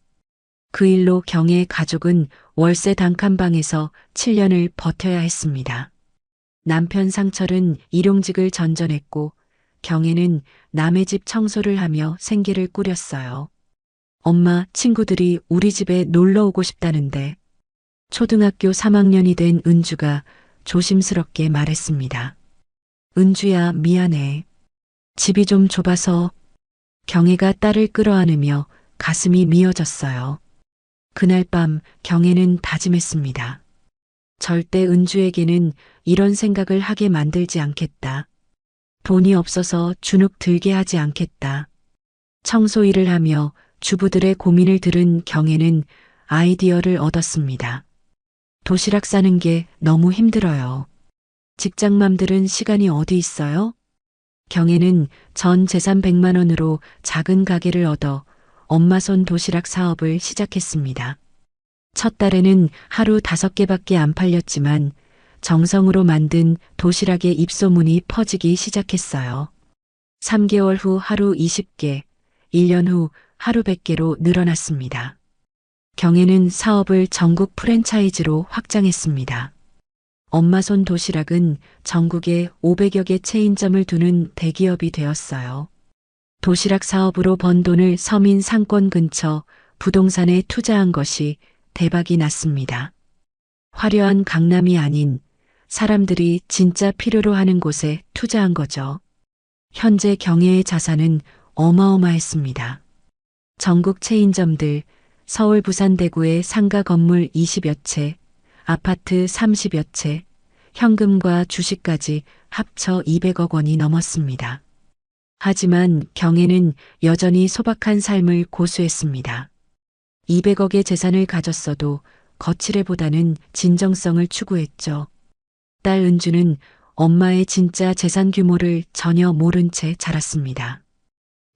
그 일로 경혜의 가족은 월세 단칸방에서 7년을 버텨야 했습니다. 남편 상철은 일용직을 전전했고 경혜는 남의 집 청소를 하며 생계를 꾸렸어요. 엄마, 친구들이 우리 집에 놀러 오고 싶다는데. 초등학교 3학년이 된 은주가 조심스럽게 말했습니다. 은주야, 미안해. 집이 좀 좁아서. 경혜가 딸을 끌어안으며 가슴이 미어졌어요. 그날 밤 경혜는 다짐했습니다. 절대 은주에게는 이런 생각을 하게 만들지 않겠다. 돈이 없어서 주눅 들게 하지 않겠다. 청소 일을 하며 주부들의 고민을 들은 경혜는 아이디어를 얻었습니다. 도시락 싸는 게 너무 힘들어요. 직장맘들은 시간이 어디 있어요? 경혜는 전 재산 100만 원으로 작은 가게를 얻어 엄마 손 도시락 사업을 시작했습니다. 첫 달에는 하루 5개밖에 안 팔렸지만 정성으로 만든 도시락의 입소문이 퍼지기 시작했어요. 3개월 후 하루 20개, 1년 후 하루 100개로 늘어났습니다. 경혜는 사업을 전국 프랜차이즈로 확장했습니다. 엄마손 도시락은 전국에 500여 개 체인점을 두는 대기업이 되었어요. 도시락 사업으로 번 돈을 서민 상권 근처 부동산에 투자한 것이 대박이 났습니다. 화려한 강남이 아닌 사람들이 진짜 필요로 하는 곳에 투자한 거죠. 현재 경혜의 자산은 어마어마했습니다. 전국 체인점들, 서울, 부산, 대구의 상가 건물 20여 채, 아파트 30여 채, 현금과 주식까지 합쳐 200억 원이 넘었습니다. 하지만 경혜는 여전히 소박한 삶을 고수했습니다. 200억의 재산을 가졌어도 거칠애보다는 진정성을 추구했죠. 딸 은주는 엄마의 진짜 재산 규모를 전혀 모른 채 자랐습니다.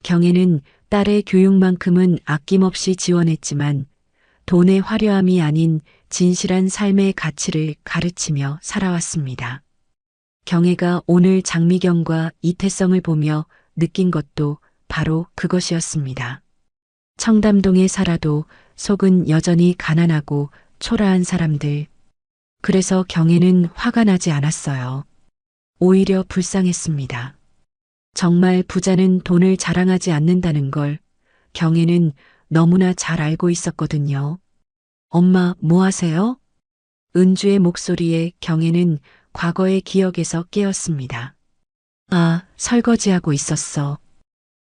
경혜는 딸의 교육만큼은 아낌없이 지원했지만 돈의 화려함이 아닌 진실한 삶의 가치를 가르치며 살아왔습니다. 경혜가 오늘 장미경과 이태성을 보며 느낀 것도 바로 그것이었습니다. 청담동에 살아도 속은 여전히 가난하고 초라한 사람들. 그래서 경혜는 화가 나지 않았어요. 오히려 불쌍했습니다. 정말 부자는 돈을 자랑하지 않는다는 걸 경혜는 너무나 잘 알고 있었거든요. 엄마, 뭐 하세요? 은주의 목소리에 경혜는 과거의 기억에서 깨었습니다. 아, 설거지하고 있었어.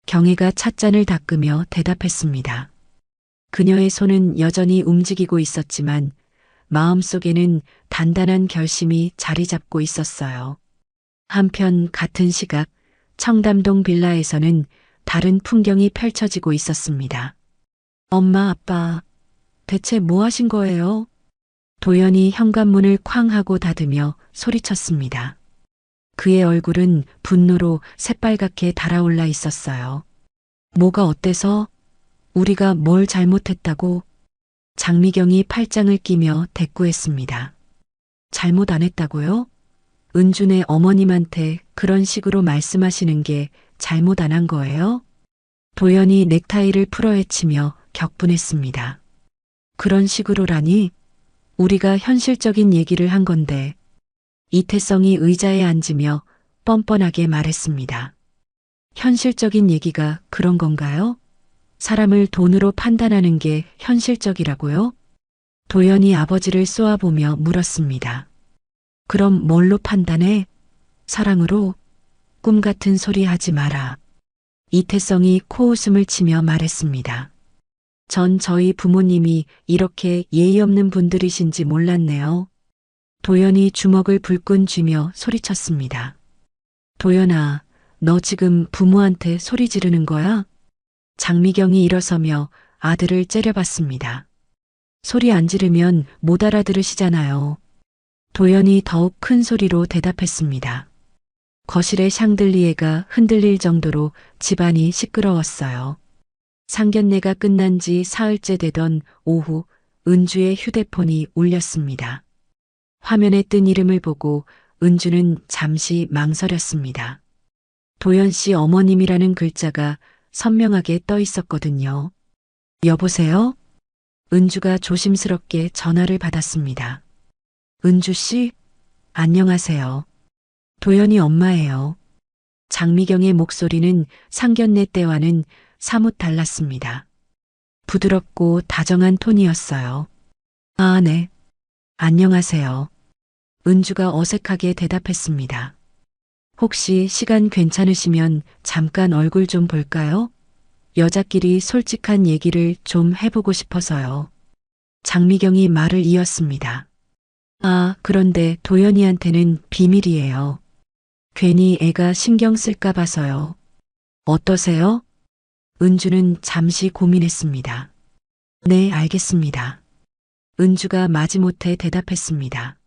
경혜가 찻잔을 닦으며 대답했습니다. 그녀의 손은 여전히 움직이고 있었지만 마음속에는 단단한 결심이 자리 잡고 있었어요. 한편 같은 시각 청담동 빌라에서는 다른 풍경이 펼쳐지고 있었습니다. 엄마, 아빠, 대체 뭐 하신 거예요? 도연이 현관문을 쾅 하고 닫으며 소리쳤습니다. 그의 얼굴은 분노로 새빨갛게 달아올라 있었어요. 뭐가 어때서? 우리가 뭘 잘못했다고? 장미경이 팔짱을 끼며 대꾸했습니다. 잘못 안 했다고요? 은준의 어머님한테 그런 식으로 말씀하시는 게 잘못 안 한 거예요? 도연이 넥타이를 풀어헤치며 격분했습니다. 그런 식으로라니? 우리가 현실적인 얘기를 한 건데. 이태성이 의자에 앉으며 뻔뻔하게 말했습니다. 현실적인 얘기가 그런 건가요? 사람을 돈으로 판단하는 게 현실적이라고요? 도연이 아버지를 쏘아보며 물었습니다. 그럼 뭘로 판단해? 사랑으로? 꿈 같은 소리 하지 마라. 이태성이 코웃음을 치며 말했습니다. 전 저희 부모님이 이렇게 예의 없는 분들이신지 몰랐네요. 도연이 주먹을 불끈 쥐며 소리쳤습니다. 도연아, 너 지금 부모한테 소리 지르는 거야? 장미경이 일어서며 아들을 째려봤습니다. 소리 안 지르면 못 알아들으시잖아요. 도연이 더욱 큰 소리로 대답했습니다. 거실의 샹들리에가 흔들릴 정도로 집안이 시끄러웠어요. 상견례가 끝난 지 사흘째 되던 오후 은주의 휴대폰이 울렸습니다. 화면에 뜬 이름을 보고 은주는 잠시 망설였습니다. 도연 씨 어머님이라는 글자가 선명하게 떠 있었거든요. 여보세요? 은주가 조심스럽게 전화를 받았습니다. 은주 씨? 안녕하세요. 도연이 엄마예요. 장미경의 목소리는 상견례 때와는 사뭇 달랐습니다. 부드럽고 다정한 톤이었어요. 아, 네. 안녕하세요. 은주가 어색하게 대답했습니다. 혹시 시간 괜찮으시면 잠깐 얼굴 좀 볼까요? 여자끼리 솔직한 얘기를 좀 해보고 싶어서요. 장미경이 말을 이었습니다. 아, 그런데 도연이한테는 비밀이에요. 괜히 애가 신경 쓸까 봐서요. 어떠세요? 은주는 잠시 고민했습니다. 네, 알겠습니다. 은주가 마지못해 대답했습니다.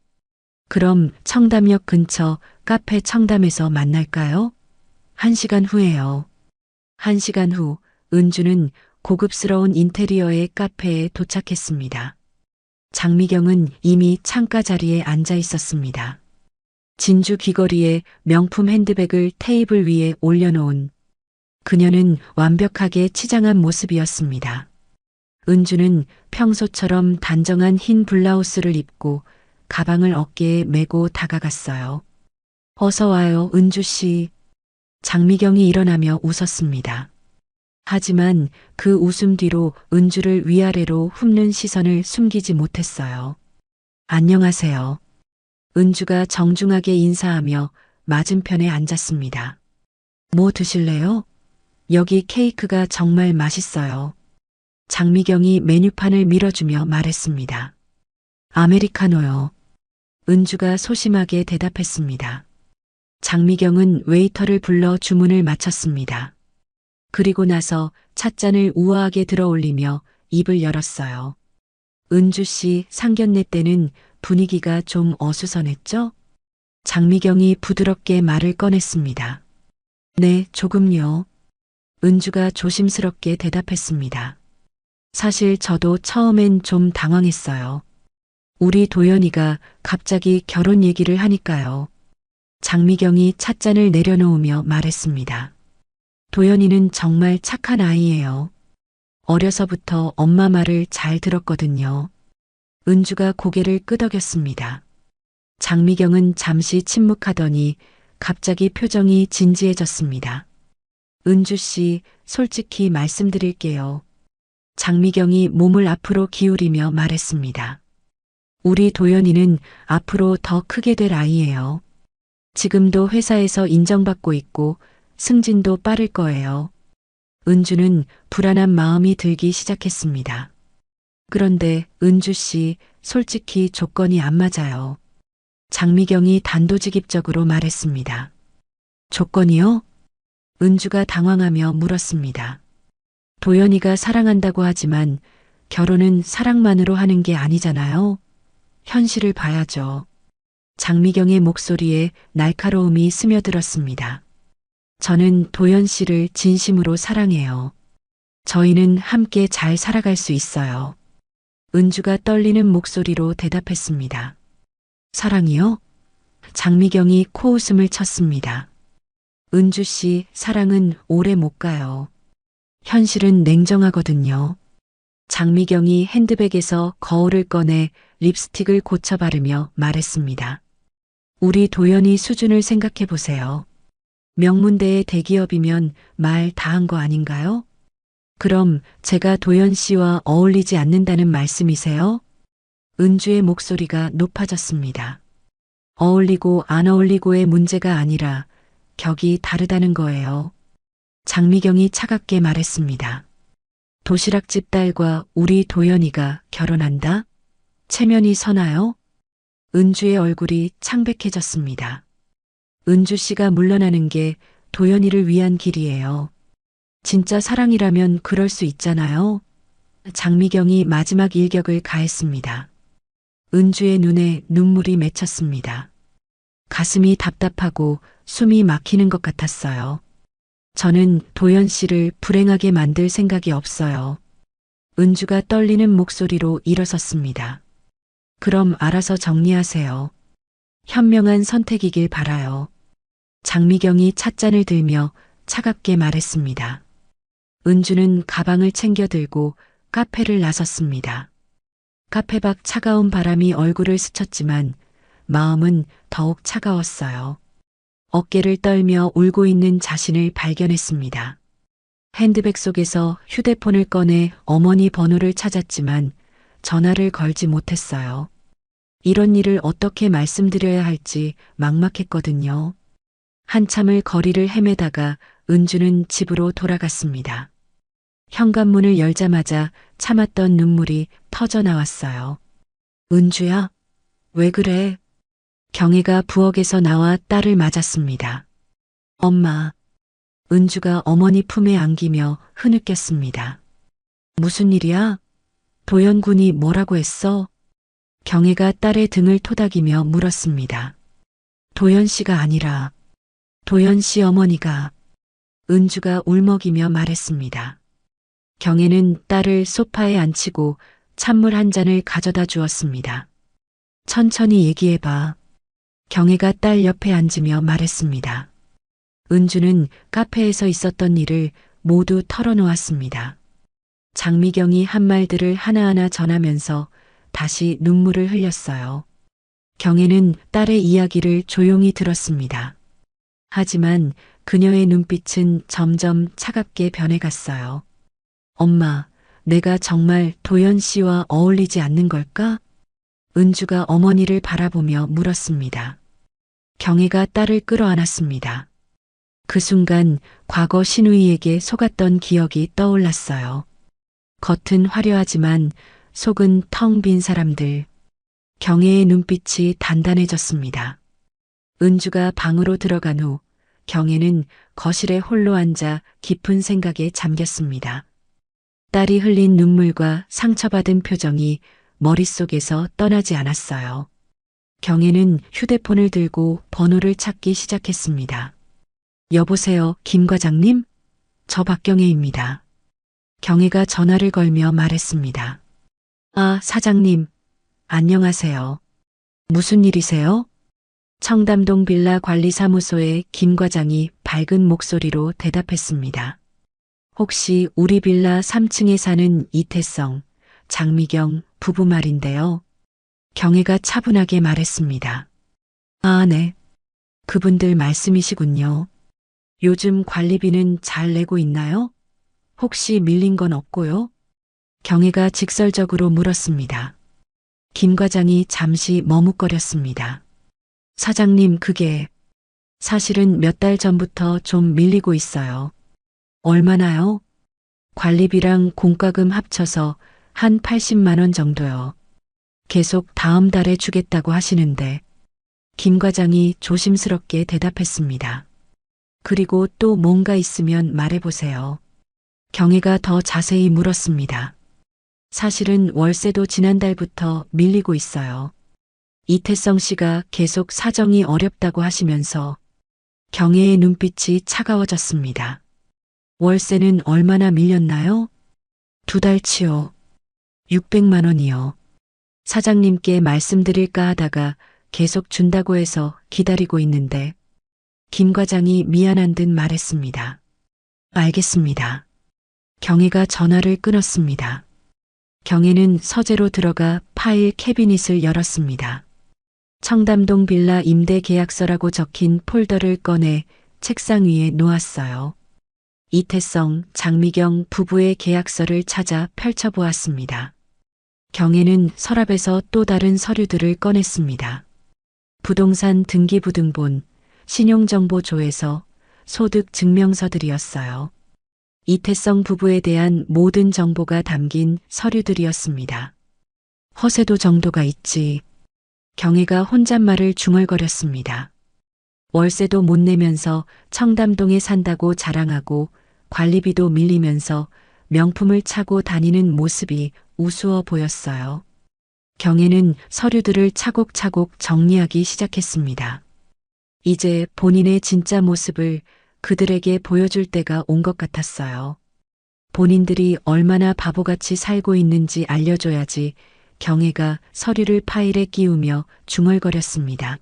그럼 청담역 근처 카페 청담에서 만날까요? 1시간 후에요. 1시간 후 은주는 고급스러운 인테리어의 카페에 도착했습니다. 장미경은 이미 창가 자리에 앉아 있었습니다. 진주 귀걸이에 명품 핸드백을 테이블 위에 올려놓은 그녀는 완벽하게 치장한 모습이었습니다. 은주는 평소처럼 단정한 흰 블라우스를 입고 가방을 어깨에 메고 다가갔어요. 어서 와요, 은주 씨. 장미경이 일어나며 웃었습니다. 하지만 그 웃음 뒤로 은주를 위아래로 훑는 시선을 숨기지 못했어요. 안녕하세요. 은주가 정중하게 인사하며 맞은편에 앉았습니다. 뭐 드실래요? 여기 케이크가 정말 맛있어요. 장미경이 메뉴판을 밀어주며 말했습니다. 아메리카노요. 은주가 소심하게 대답했습니다. 장미경은 웨이터를 불러 주문을 마쳤습니다. 그리고 나서 찻잔을 우아하게 들어 올리며 입을 열었어요. 은주 씨 상견례 때는 분위기가 좀 어수선했죠? 장미경이 부드럽게 말을 꺼냈습니다. 네, 조금요. 은주가 조심스럽게 대답했습니다. 사실 저도 처음엔 좀 당황했어요. 우리 도연이가 갑자기 결혼 얘기를 하니까요. 장미경이 찻잔을 내려놓으며 말했습니다. 도연이는 정말 착한 아이예요. 어려서부터 엄마 말을 잘 들었거든요. 은주가 고개를 끄덕였습니다. 장미경은 잠시 침묵하더니 갑자기 표정이 진지해졌습니다. 은주 씨, 솔직히 말씀드릴게요. 장미경이 몸을 앞으로 기울이며 말했습니다. 우리 도연이는 앞으로 더 크게 될 아이예요. 지금도 회사에서 인정받고 있고 승진도 빠를 거예요. 은주는 불안한 마음이 들기 시작했습니다. 그런데 은주 씨, 솔직히 조건이 안 맞아요. 장미경이 단도직입적으로 말했습니다. 조건이요? 은주가 당황하며 물었습니다. 도연이가 사랑한다고 하지만 결혼은 사랑만으로 하는 게 아니잖아요. 현실을 봐야죠. 장미경의 목소리에 날카로움이 스며들었습니다. 저는 도연 씨를 진심으로 사랑해요. 저희는 함께 잘 살아갈 수 있어요. 은주가 떨리는 목소리로 대답했습니다. 사랑이요? 장미경이 코웃음을 쳤습니다. 은주 씨, 사랑은 오래 못 가요. 현실은 냉정하거든요. 장미경이 핸드백에서 거울을 꺼내 립스틱을 고쳐 바르며 말했습니다. 우리 도연이 수준을 생각해 보세요. 명문대의 대기업이면 말 다 한 거 아닌가요? 그럼 제가 도연 씨와 어울리지 않는다는 말씀이세요? 은주의 목소리가 높아졌습니다. 어울리고 안 어울리고의 문제가 아니라 격이 다르다는 거예요. 장미경이 차갑게 말했습니다. 도시락집 딸과 우리 도연이가 결혼한다? 체면이 서나요? 은주의 얼굴이 창백해졌습니다. 은주 씨가 물러나는 게 도연이를 위한 길이에요. 진짜 사랑이라면 그럴 수 있잖아요. 장미경이 마지막 일격을 가했습니다. 은주의 눈에 눈물이 맺혔습니다. 가슴이 답답하고 숨이 막히는 것 같았어요. 저는 도연 씨를 불행하게 만들 생각이 없어요. 은주가 떨리는 목소리로 일어섰습니다. 그럼 알아서 정리하세요. 현명한 선택이길 바라요. 장미경이 찻잔을 들며 차갑게 말했습니다. 은주는 가방을 챙겨 들고 카페를 나섰습니다. 카페 밖 차가운 바람이 얼굴을 스쳤지만 마음은 더욱 차가웠어요. 어깨를 떨며 울고 있는 자신을 발견했습니다. 핸드백 속에서 휴대폰을 꺼내 어머니 번호를 찾았지만 전화를 걸지 못했어요. 이런 일을 어떻게 말씀드려야 할지 막막했거든요. 한참을 거리를 헤매다가 은주는 집으로 돌아갔습니다. 현관문을 열자마자 참았던 눈물이 터져 나왔어요. 은주야, 왜 그래? 경혜가 부엌에서 나와 딸을 맞았습니다. 엄마, 은주가 어머니 품에 안기며 흐느꼈습니다. 무슨 일이야? 도연군이 뭐라고 했어? 경혜가 딸의 등을 토닥이며 물었습니다. 도연 씨가 아니라 도연 씨 어머니가. 은주가 울먹이며 말했습니다. 경혜는 딸을 소파에 앉히고 찬물 한 잔을 가져다 주었습니다. 천천히 얘기해봐. 경혜가 딸 옆에 앉으며 말했습니다. 은주는 카페에서 있었던 일을 모두 털어놓았습니다. 장미경이 한 말들을 하나하나 전하면서 다시 눈물을 흘렸어요. 경애는 딸의 이야기를 조용히 들었습니다. 하지만 그녀의 눈빛은 점점 차갑게 변해갔어요. 엄마, 내가 정말 도연 씨와 어울리지 않는 걸까? 은주가 어머니를 바라보며 물었습니다. 경애가 딸을 끌어안았습니다. 그 순간 과거 신우이에게 속았던 기억이 떠올랐어요. 겉은 화려하지만 속은 텅 빈 사람들. 경애의 눈빛이 단단해졌습니다. 은주가 방으로 들어간 후 경애는 거실에 홀로 앉아 깊은 생각에 잠겼습니다. 딸이 흘린 눈물과 상처받은 표정이 머릿속에서 떠나지 않았어요. 경애는 휴대폰을 들고 번호를 찾기 시작했습니다. 여보세요, 김 과장님? 저 박경애입니다. 경애가 전화를 걸며 말했습니다. 아, 사장님. 안녕하세요. 무슨 일이세요? 청담동 빌라 관리사무소의 김 과장이 밝은 목소리로 대답했습니다. 혹시 우리 빌라 3층에 사는 이태성, 장미경 부부 말인데요. 경애가 차분하게 말했습니다. 아, 네. 그분들 말씀이시군요. 요즘 관리비는 잘 내고 있나요? 혹시 밀린 건 없고요? 경애가 직설적으로 물었습니다. 김 과장이 잠시 머뭇거렸습니다. 사장님, 그게 사실은 몇 달 전부터 좀 밀리고 있어요. 얼마나요? 관리비랑 공과금 합쳐서 한 80만 원 정도요. 계속 다음 달에 주겠다고 하시는데 김 과장이 조심스럽게 대답했습니다. 그리고 또 뭔가 있으면 말해보세요. 경애가 더 자세히 물었습니다. 사실은 월세도 지난달부터 밀리고 있어요. 이태성 씨가 계속 사정이 어렵다고 하시면서 경애의 눈빛이 차가워졌습니다. 월세는 얼마나 밀렸나요? 2달치요. 600만 원이요. 사장님께 말씀드릴까 하다가 계속 준다고 해서 기다리고 있는데 김 과장이 미안한 듯 말했습니다. 알겠습니다. 경애가 전화를 끊었습니다. 경애는 서재로 들어가 파일 캐비닛을 열었습니다. 청담동 빌라 임대 계약서라고 적힌 폴더를 꺼내 책상 위에 놓았어요. 이태성, 장미경 부부의 계약서를 찾아 펼쳐보았습니다. 경애는 서랍에서 또 다른 서류들을 꺼냈습니다. 부동산 등기부등본, 신용정보조회서, 소득증명서들이었어요. 이태성 부부에 대한 모든 정보가 담긴 서류들이었습니다. 허세도 정도가 있지. 경애가 혼잣말을 중얼거렸습니다. 월세도 못 내면서 청담동에 산다고 자랑하고 관리비도 밀리면서 명품을 차고 다니는 모습이 우스워 보였어요. 경애는 서류들을 차곡차곡 정리하기 시작했습니다. 이제 본인의 진짜 모습을 그들에게 보여줄 때가 온 것 같았어요. 본인들이 얼마나 바보같이 살고 있는지 알려줘야지. 경애가 서류를 파일에 끼우며 중얼거렸습니다.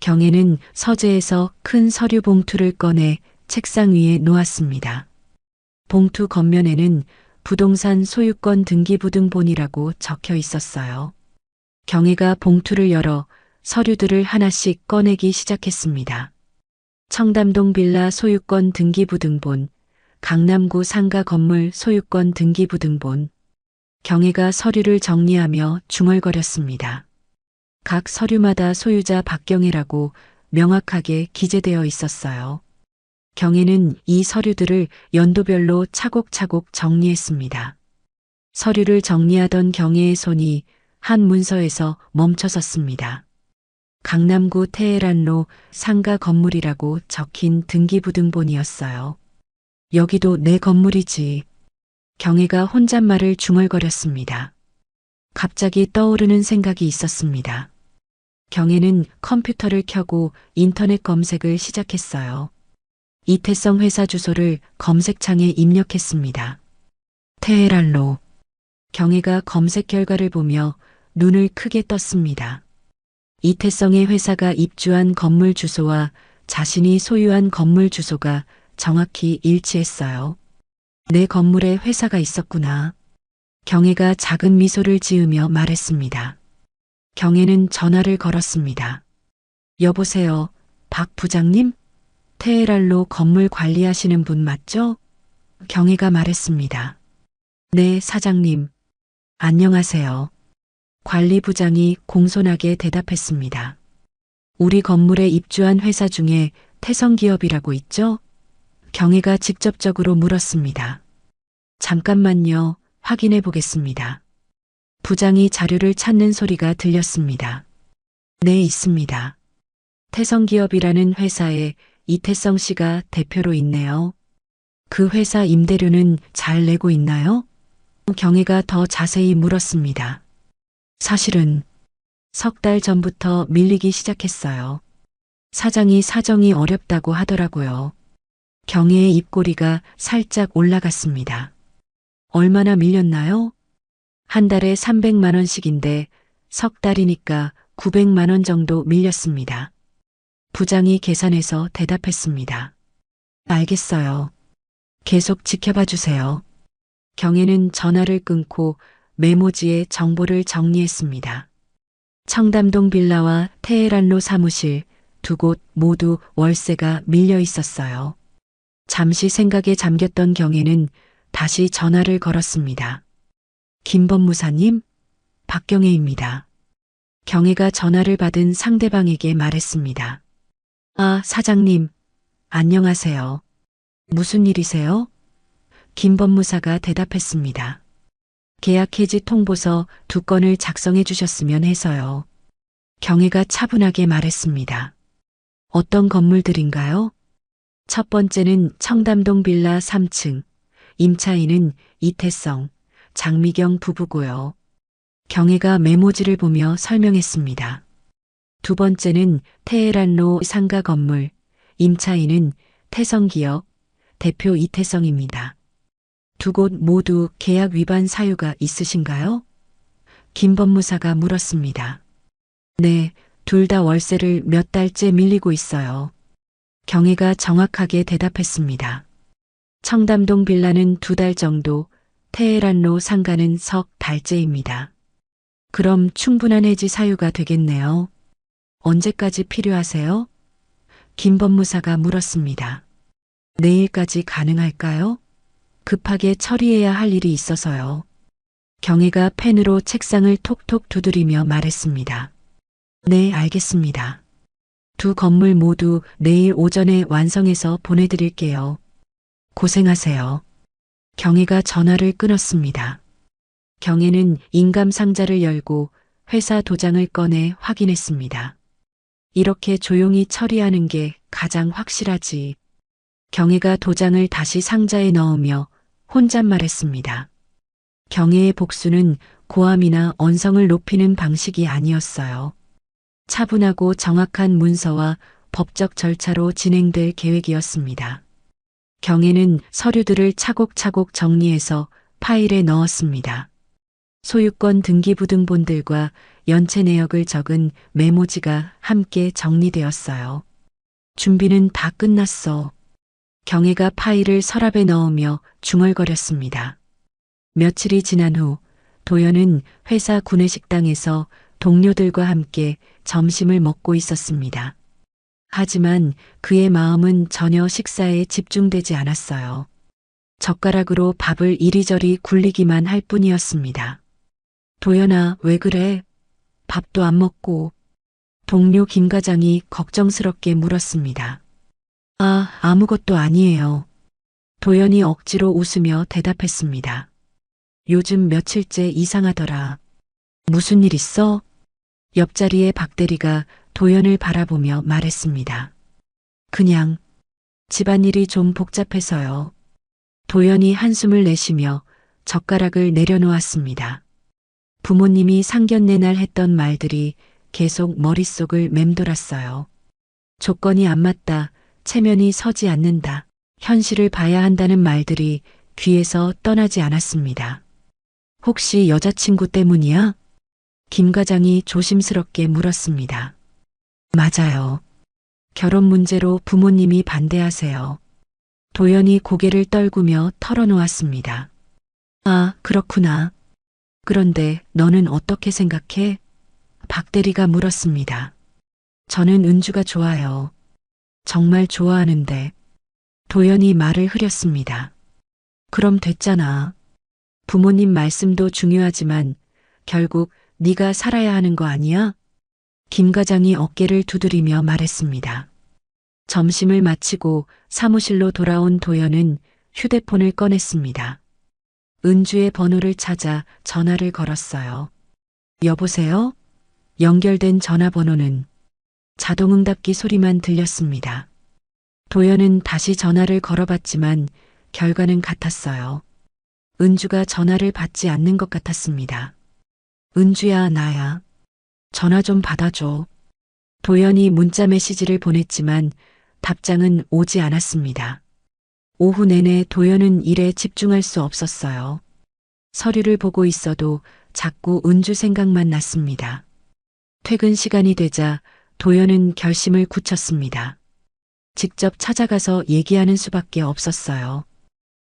경애는 서재에서 큰 서류 봉투를 꺼내 책상 위에 놓았습니다. 봉투 겉면에는 부동산 소유권 등기부등본이라고 적혀 있었어요. 경애가 봉투를 열어 서류들을 하나씩 꺼내기 시작했습니다. 청담동 빌라 소유권 등기부등본, 강남구 상가 건물 소유권 등기부등본. 경애가 서류를 정리하며 중얼거렸습니다. 각 서류마다 소유자 박경애라고 명확하게 기재되어 있었어요. 경애는 이 서류들을 연도별로 차곡차곡 정리했습니다. 서류를 정리하던 경애의 손이 한 문서에서 멈춰섰습니다. 강남구 테헤란로 상가 건물이라고 적힌 등기부등본이었어요. 여기도 내 건물이지. 경애가 혼잣말을 중얼거렸습니다. 갑자기 떠오르는 생각이 있었습니다. 경애는 컴퓨터를 켜고 인터넷 검색을 시작했어요. 이태성 회사 주소를 검색창에 입력했습니다. 테헤란로. 경애가 검색 결과를 보며 눈을 크게 떴습니다. 이태성의 회사가 입주한 건물 주소와 자신이 소유한 건물 주소가 정확히 일치했어요. 내 건물에 회사가 있었구나. 경혜가 작은 미소를 지으며 말했습니다. 경혜는 전화를 걸었습니다. 여보세요, 박 부장님? 테헤랄로 건물 관리하시는 분 맞죠? 경혜가 말했습니다. 네, 사장님. 안녕하세요. 관리부장이 공손하게 대답했습니다. 우리 건물에 입주한 회사 중에 태성기업이라고 있죠? 경혜가 직접적으로 물었습니다. 잠깐만요. 확인해 보겠습니다. 부장이 자료를 찾는 소리가 들렸습니다. 네, 있습니다. 태성기업이라는 회사에 이태성 씨가 대표로 있네요. 그 회사 임대료는 잘 내고 있나요? 경혜가 더 자세히 물었습니다. 사실은 석 달 전부터 밀리기 시작했어요. 사장이 사정이 어렵다고 하더라고요. 경혜의 입꼬리가 살짝 올라갔습니다. 얼마나 밀렸나요? 한 달에 300만 원씩인데 석 달이니까 900만 원 정도 밀렸습니다. 부장이 계산해서 대답했습니다. 알겠어요. 계속 지켜봐 주세요. 경혜는 전화를 끊고 메모지에 정보를 정리했습니다. 청담동 빌라와 테헤란로 사무실 두 곳 모두 월세가 밀려 있었어요. 잠시 생각에 잠겼던 경혜는 다시 전화를 걸었습니다. 김 법무사님, 박경혜입니다. 경혜가 전화를 받은 상대방에게 말했습니다. 아, 사장님, 안녕하세요. 무슨 일이세요? 김 법무사가 대답했습니다. 계약 해지 통보서 2건을 작성해 주셨으면 해서요. 경혜가 차분하게 말했습니다. 어떤 건물들인가요? 첫 번째는 청담동 빌라 3층, 임차인은 이태성, 장미경 부부고요. 경혜가 메모지를 보며 설명했습니다. 두 번째는 테헤란로 상가 건물, 임차인은 태성기업, 대표 이태성입니다. 두 곳 모두 계약 위반 사유가 있으신가요? 김 법무사가 물었습니다. 네, 둘 다 월세를 몇 달째 밀리고 있어요. 경혜가 정확하게 대답했습니다. 청담동 빌라는 2달 정도, 테헤란로 상가는 석 달째입니다. 그럼 충분한 해지 사유가 되겠네요. 언제까지 필요하세요? 김 법무사가 물었습니다. 내일까지 가능할까요? 급하게 처리해야 할 일이 있어서요. 경혜가 펜으로 책상을 톡톡 두드리며 말했습니다. 네, 알겠습니다. 두 건물 모두 내일 오전에 완성해서 보내드릴게요. 고생하세요. 경혜가 전화를 끊었습니다. 경혜는 인감 상자를 열고 회사 도장을 꺼내 확인했습니다. 이렇게 조용히 처리하는 게 가장 확실하지. 경혜가 도장을 다시 상자에 넣으며 혼잣말했습니다. 경혜의 복수는 고함이나 언성을 높이는 방식이 아니었어요. 차분하고 정확한 문서와 법적 절차로 진행될 계획이었습니다. 경혜는 서류들을 차곡차곡 정리해서 파일에 넣었습니다. 소유권 등기부등본들과 연체 내역을 적은 메모지가 함께 정리되었어요. 준비는 다 끝났어. 경혜가 파일을 서랍에 넣으며 중얼거렸습니다. 며칠이 지난 후 도연은 회사 구내식당에서 동료들과 함께 점심을 먹고 있었습니다. 하지만 그의 마음은 전혀 식사에 집중되지 않았어요. 젓가락으로 밥을 이리저리 굴리기만 할 뿐이었습니다. 도연아, 왜 그래? 밥도 안 먹고. 동료 김 과장이 걱정스럽게 물었습니다. 아, 아무것도 아니에요. 도연이 억지로 웃으며 대답했습니다. 요즘 며칠째 이상하더라. 무슨 일 있어? 옆자리의 박 대리가 도연을 바라보며 말했습니다. 그냥 집안일이 좀 복잡해서요. 도연이 한숨을 내쉬며 젓가락을 내려놓았습니다. 부모님이 상견례 날 했던 말들이 계속 머릿속을 맴돌았어요. 조건이 안 맞다, 체면이 서지 않는다, 현실을 봐야 한다는 말들이 귀에서 떠나지 않았습니다. 혹시 여자친구 때문이야? 김 과장이 조심스럽게 물었습니다. 맞아요. 결혼 문제로 부모님이 반대하세요. 도연이 고개를 떨구며 털어놓았습니다. 아, 그렇구나. 그런데 너는 어떻게 생각해? 박 대리가 물었습니다. 저는 은주가 좋아요. 정말 좋아하는데. 도연이 말을 흐렸습니다. 그럼 됐잖아. 부모님 말씀도 중요하지만 결국 네가 살아야 하는 거 아니야? 김 과장이 어깨를 두드리며 말했습니다. 점심을 마치고 사무실로 돌아온 도연은 휴대폰을 꺼냈습니다. 은주의 번호를 찾아 전화를 걸었어요. 여보세요? 연결된 전화번호는 자동응답기 소리만 들렸습니다. 도연은 다시 전화를 걸어봤지만 결과는 같았어요. 은주가 전화를 받지 않는 것 같았습니다. 은주야, 나야. 전화 좀 받아줘. 도연이 문자 메시지를 보냈지만 답장은 오지 않았습니다. 오후 내내 도연은 일에 집중할 수 없었어요. 서류를 보고 있어도 자꾸 은주 생각만 났습니다. 퇴근 시간이 되자 도연은 결심을 굳혔습니다. 직접 찾아가서 얘기하는 수밖에 없었어요.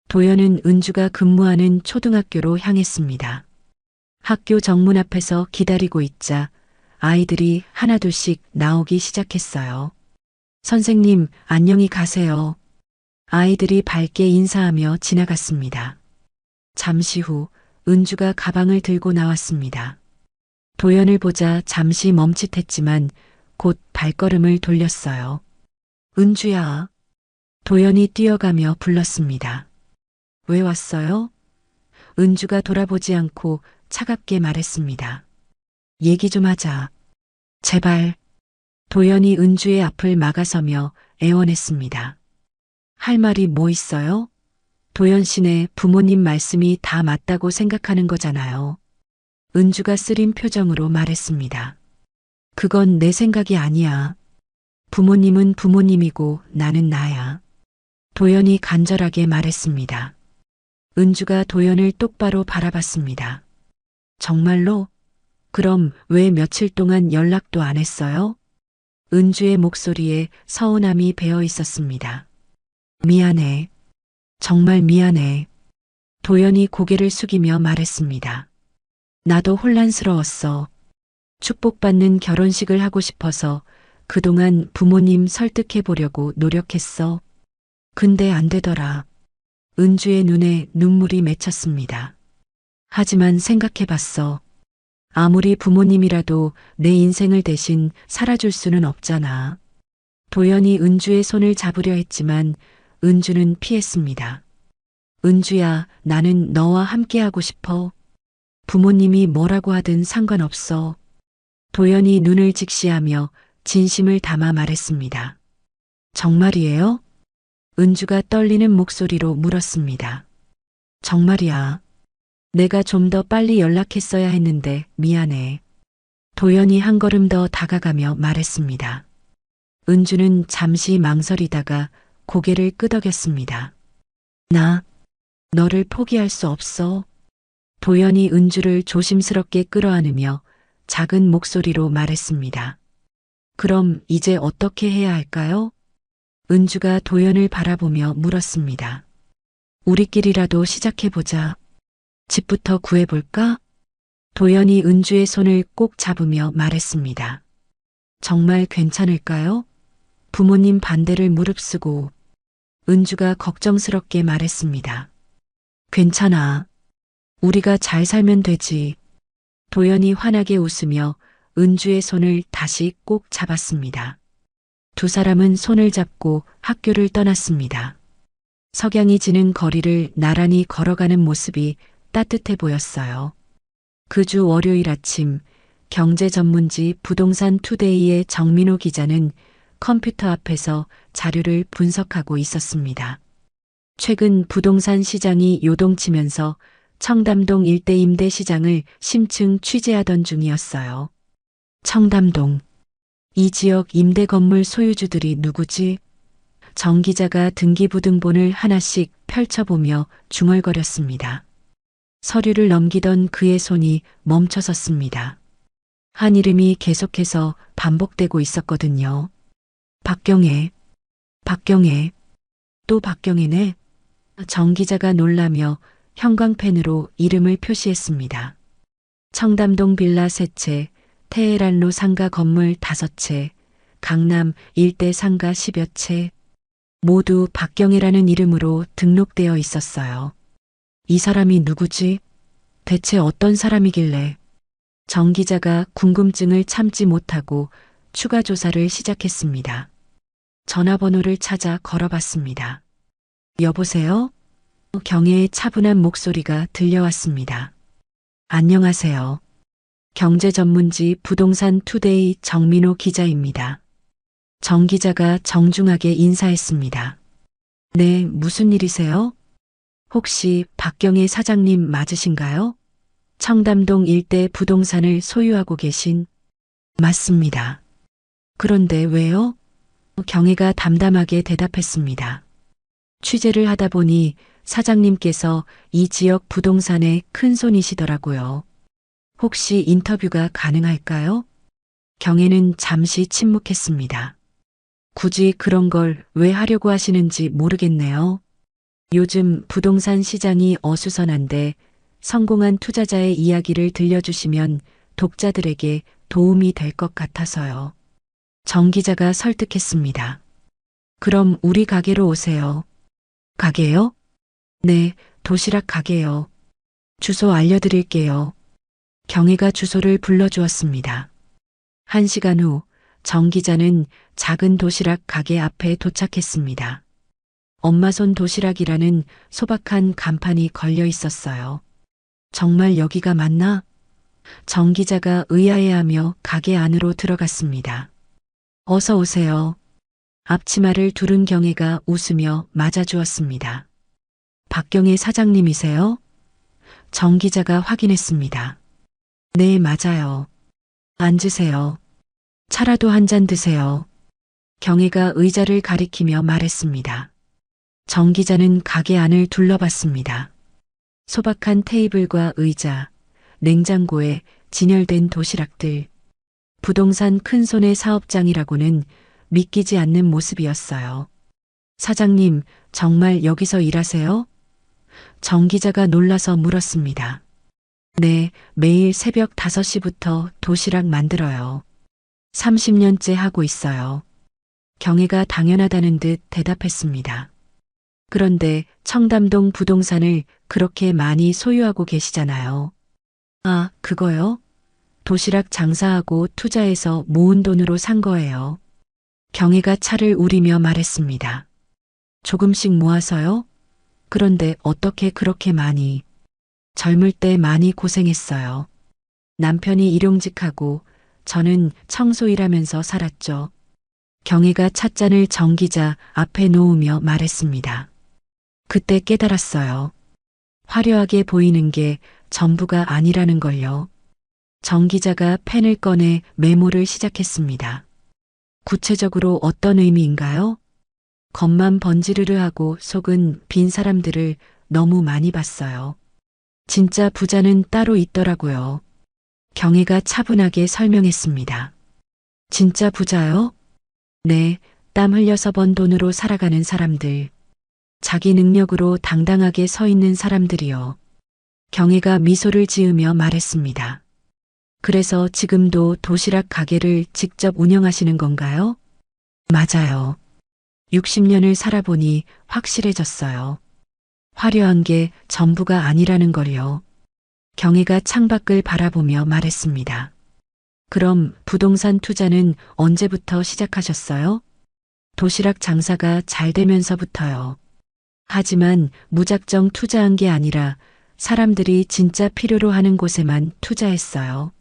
도연은 은주가 근무하는 초등학교로 향했습니다. 학교 정문 앞에서 기다리고 있자 아이들이 하나둘씩 나오기 시작했어요. 선생님, 안녕히 가세요. 아이들이 밝게 인사하며 지나갔습니다. 잠시 후 은주가 가방을 들고 나왔습니다. 도연을 보자 잠시 멈칫했지만 곧 발걸음을 돌렸어요. 은주야. 도연이 뛰어가며 불렀습니다. 왜 왔어요? 은주가 돌아보지 않고 차갑게 말했습니다. 얘기 좀 하자. 제발. 도연이 은주의 앞을 막아서며 애원했습니다. 할 말이 뭐 있어요? 도연 씨네 부모님 말씀이 다 맞다고 생각하는 거잖아요. 은주가 쓰린 표정으로 말했습니다. 그건 내 생각이 아니야. 부모님은 부모님이고 나는 나야. 도연이 간절하게 말했습니다. 은주가 도연을 똑바로 바라봤습니다. 정말로? 그럼 왜 며칠 동안 연락도 안 했어요? 은주의 목소리에 서운함이 배어 있었습니다. 미안해. 정말 미안해. 도연이 고개를 숙이며 말했습니다. 나도 혼란스러웠어. 축복받는 결혼식을 하고 싶어서 그동안 부모님 설득해 보려고 노력했어. 근데 안 되더라. 은주의 눈에 눈물이 맺혔습니다. 하지만 생각해 봤어. 아무리 부모님이라도 내 인생을 대신 살아줄 수는 없잖아. 도연이 은주의 손을 잡으려 했지만 은주는 피했습니다. 은주야, 나는 너와 함께하고 싶어. 부모님이 뭐라고 하든 상관없어. 도연이 눈을 직시하며 진심을 담아 말했습니다. 정말이에요? 은주가 떨리는 목소리로 물었습니다. 정말이야. 내가 좀 더 빨리 연락했어야 했는데 미안해. 도연이 한 걸음 더 다가가며 말했습니다. 은주는 잠시 망설이다가 고개를 끄덕였습니다. 나, 너를 포기할 수 없어. 도연이 은주를 조심스럽게 끌어안으며 작은 목소리로 말했습니다. 그럼 이제 어떻게 해야 할까요? 은주가 도연을 바라보며 물었습니다. 우리끼리라도 시작해보자. 집부터 구해볼까? 도연이 은주의 손을 꼭 잡으며 말했습니다. 정말 괜찮을까요? 부모님 반대를 무릅쓰고 은주가 걱정스럽게 말했습니다. 괜찮아. 우리가 잘 살면 되지. 도연이 환하게 웃으며 은주의 손을 다시 꼭 잡았습니다. 두 사람은 손을 잡고 학교를 떠났습니다. 석양이 지는 거리를 나란히 걸어가는 모습이 따뜻해 보였어요. 그 주 월요일 아침 경제 전문지 부동산 투데이의 정민호 기자는 컴퓨터 앞에서 자료를 분석하고 있었습니다. 최근 부동산 시장이 요동치면서 청담동 일대 임대 시장을 심층 취재하던 중이었어요. 청담동. 이 지역 임대 건물 소유주들이 누구지? 정 기자가 등기부등본을 하나씩 펼쳐보며 중얼거렸습니다. 서류를 넘기던 그의 손이 멈춰섰습니다. 한 이름이 계속해서 반복되고 있었거든요. 박경애, 박경애, 또 박경애네. 정 기자가 놀라며 형광펜으로 이름을 표시했습니다. 청담동 빌라 3채, 테헤란로 상가 건물 5채, 강남 일대 상가 10여 채, 모두 박경애라는 이름으로 등록되어 있었어요. 이 사람이 누구지? 대체 어떤 사람이길래? 정 기자가 궁금증을 참지 못하고 추가 조사를 시작했습니다. 전화번호를 찾아 걸어봤습니다. 여보세요? 경애의 차분한 목소리가 들려왔습니다. 안녕하세요. 경제 전문지 부동산 투데이 정민호 기자입니다. 정 기자가 정중하게 인사했습니다. 네, 무슨 일이세요? 혹시 박경애 사장님 맞으신가요? 청담동 일대 부동산을 소유하고 계신? 맞습니다. 그런데 왜요? 경애가 담담하게 대답했습니다. 취재를 하다 보니 사장님께서 이 지역 부동산에 큰 손이시더라고요. 혹시 인터뷰가 가능할까요? 경애는 잠시 침묵했습니다. 굳이 그런 걸 왜 하려고 하시는지 모르겠네요. 요즘 부동산 시장이 어수선한데 성공한 투자자의 이야기를 들려주시면 독자들에게 도움이 될 것 같아서요. 정 기자가 설득했습니다. 그럼 우리 가게로 오세요. 가게요? 네, 도시락 가게요. 주소 알려드릴게요. 경애가 주소를 불러주었습니다. 1시간 후 정 기자는 작은 도시락 가게 앞에 도착했습니다. 엄마 손 도시락이라는 소박한 간판이 걸려 있었어요. 정말 여기가 맞나? 정 기자가 의아해하며 가게 안으로 들어갔습니다. 어서 오세요. 앞치마를 두른 경애가 웃으며 맞아주었습니다. 박경애 사장님이세요? 정 기자가 확인했습니다. 네, 맞아요. 앉으세요. 차라도 한 잔 드세요. 경애가 의자를 가리키며 말했습니다. 정 기자는 가게 안을 둘러봤습니다. 소박한 테이블과 의자, 냉장고에 진열된 도시락들, 부동산 큰손의 사업장이라고는 믿기지 않는 모습이었어요. 사장님, 정말 여기서 일하세요? 정 기자가 놀라서 물었습니다. 네, 매일 새벽 5시부터 도시락 만들어요. 30년째 하고 있어요. 경애가 당연하다는 듯 대답했습니다. 그런데 청담동 부동산을 그렇게 많이 소유하고 계시잖아요. 아, 그거요? 도시락 장사하고 투자해서 모은 돈으로 산 거예요. 경애가 차를 우리며 말했습니다. 조금씩 모아서요? 그런데 어떻게 그렇게 많이? 젊을 때 많이 고생했어요. 남편이 일용직하고 저는 청소일하면서 살았죠. 경애가 찻잔을 정 기자 앞에 놓으며 말했습니다. 그때 깨달았어요. 화려하게 보이는 게 전부가 아니라는 걸요. 정 기자가 펜을 꺼내 메모를 시작했습니다. 구체적으로 어떤 의미인가요? 겉만 번지르르하고 속은 빈 사람들을 너무 많이 봤어요. 진짜 부자는 따로 있더라고요. 경애가 차분하게 설명했습니다. 진짜 부자요? 네, 땀 흘려서 번 돈으로 살아가는 사람들. 자기 능력으로 당당하게 서 있는 사람들이요. 경애가 미소를 지으며 말했습니다. 그래서 지금도 도시락 가게를 직접 운영하시는 건가요? 맞아요. 60년을 살아보니 확실해졌어요. 화려한 게 전부가 아니라는 걸요. 경애가 창밖을 바라보며 말했습니다. 그럼 부동산 투자는 언제부터 시작하셨어요? 도시락 장사가 잘 되면서부터요. 하지만 무작정 투자한 게 아니라 사람들이 진짜 필요로 하는 곳에만 투자했어요.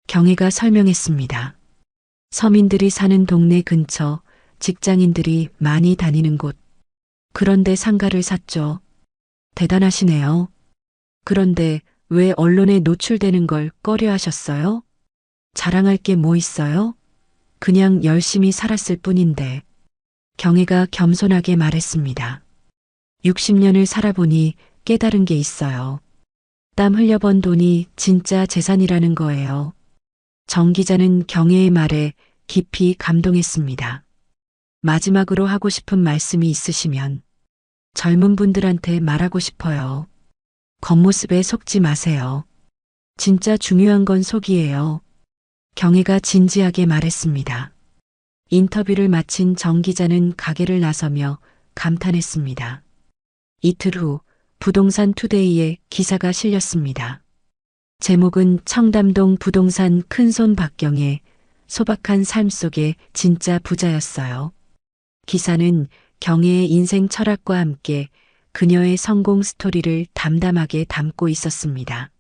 경애가 설명했습니다. 서민들이 사는 동네 근처, 직장인들이 많이 다니는 곳. 그런데 상가를 샀죠. 대단하시네요. 그런데 왜 언론에 노출되는 걸 꺼려 하셨어요? 자랑할 게 뭐 있어요? 그냥 열심히 살았을 뿐인데. 경애가 겸손하게 말했습니다. 60년을 살아보니 깨달은 게 있어요. 땀 흘려번 돈이 진짜 재산이라는 거예요. 정 기자는 경애의 말에 깊이 감동했습니다. 마지막으로 하고 싶은 말씀이 있으시면 젊은 분들한테 말하고 싶어요. 겉모습에 속지 마세요. 진짜 중요한 건 속이에요. 경혜가 진지하게 말했습니다. 인터뷰를 마친 정 기자는 가게를 나서며 감탄했습니다. 이틀 후 부동산 투데이에 기사가 실렸습니다. 제목은 청담동 부동산 큰손 박경혜, 소박한 삶 속의 진짜 부자였어요. 기사는 경혜의 인생 철학과 함께 그녀의 성공 스토리를 담담하게 담고 있었습니다.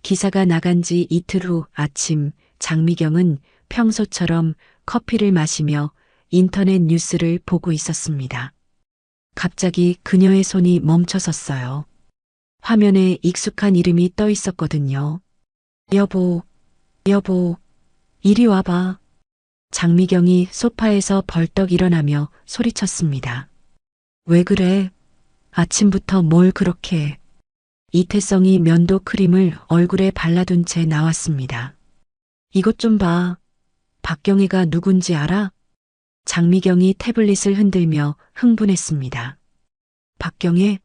기사가 나간 지 이틀 후 아침, 장미경은 평소처럼 커피를 마시며 인터넷 뉴스를 보고 있었습니다. 갑자기 그녀의 손이 멈춰섰어요. 화면에 익숙한 이름이 떠 있었거든요. 여보, 여보, 이리 와봐. 장미경이 소파에서 벌떡 일어나며 소리쳤습니다. 왜 그래? 아침부터 뭘 그렇게 해? 이태성이 면도 크림을 얼굴에 발라둔 채 나왔습니다. 이것 좀 봐. 박경혜가 누군지 알아? 장미경이 태블릿을 흔들며 흥분했습니다. 박경혜?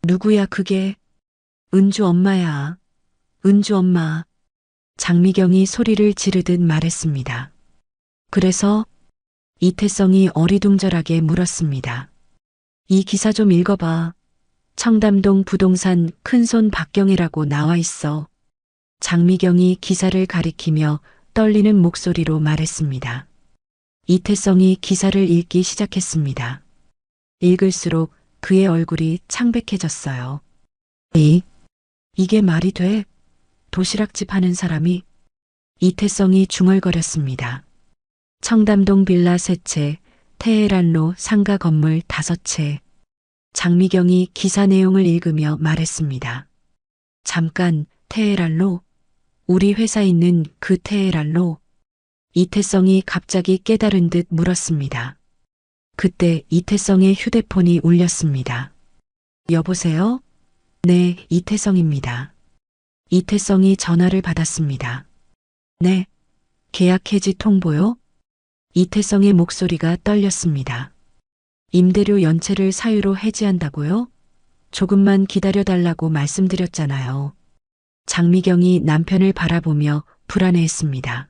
누구야 그게? 은주 엄마야. 은주 엄마. 장미경이 소리를 지르듯 말했습니다. 그래서? 이태성이 어리둥절하게 물었습니다. 이 기사 좀 읽어봐. 청담동 부동산 큰손 박경혜라고 나와 있어. 장미경이 기사를 가리키며 떨리는 목소리로 말했습니다. 이태성이 기사를 읽기 시작했습니다. 읽을수록 그의 얼굴이 창백해졌어요. 이게 말이 돼? 도시락집 하는 사람이? 이태성이 중얼거렸습니다. 청담동 빌라 3채, 테헤란로 상가 건물 5채. 장미경이 기사 내용을 읽으며 말했습니다. 잠깐, 테헤란로? 우리 회사 있는 그 테헤란로? 이태성이 갑자기 깨달은 듯 물었습니다. 그때 이태성의 휴대폰이 울렸습니다. 여보세요? 네, 이태성입니다. 이태성이 전화를 받았습니다. 네, 계약 해지 통보요? 이태성의 목소리가 떨렸습니다. 임대료 연체를 사유로 해지한다고요? 조금만 기다려달라고 말씀드렸잖아요. 장미경이 남편을 바라보며 불안해했습니다.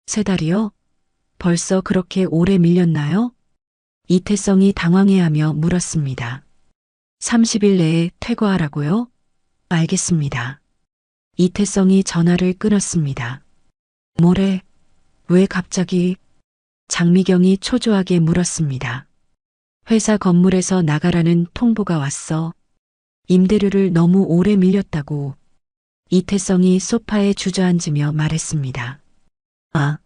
3달이요? 벌써 그렇게 오래 밀렸나요? 이태성이 당황해하며 물었습니다. 30일 내에 퇴거하라고요? 알겠습니다. 이태성이 전화를 끊었습니다. 뭐래? 왜 갑자기? 장미경이 초조하게 물었습니다. 회사 건물에서 나가라는 통보가 왔어. 임대료를 너무 오래 밀렸다고. 이태성이 소파에 주저앉으며 말했습니다. 아,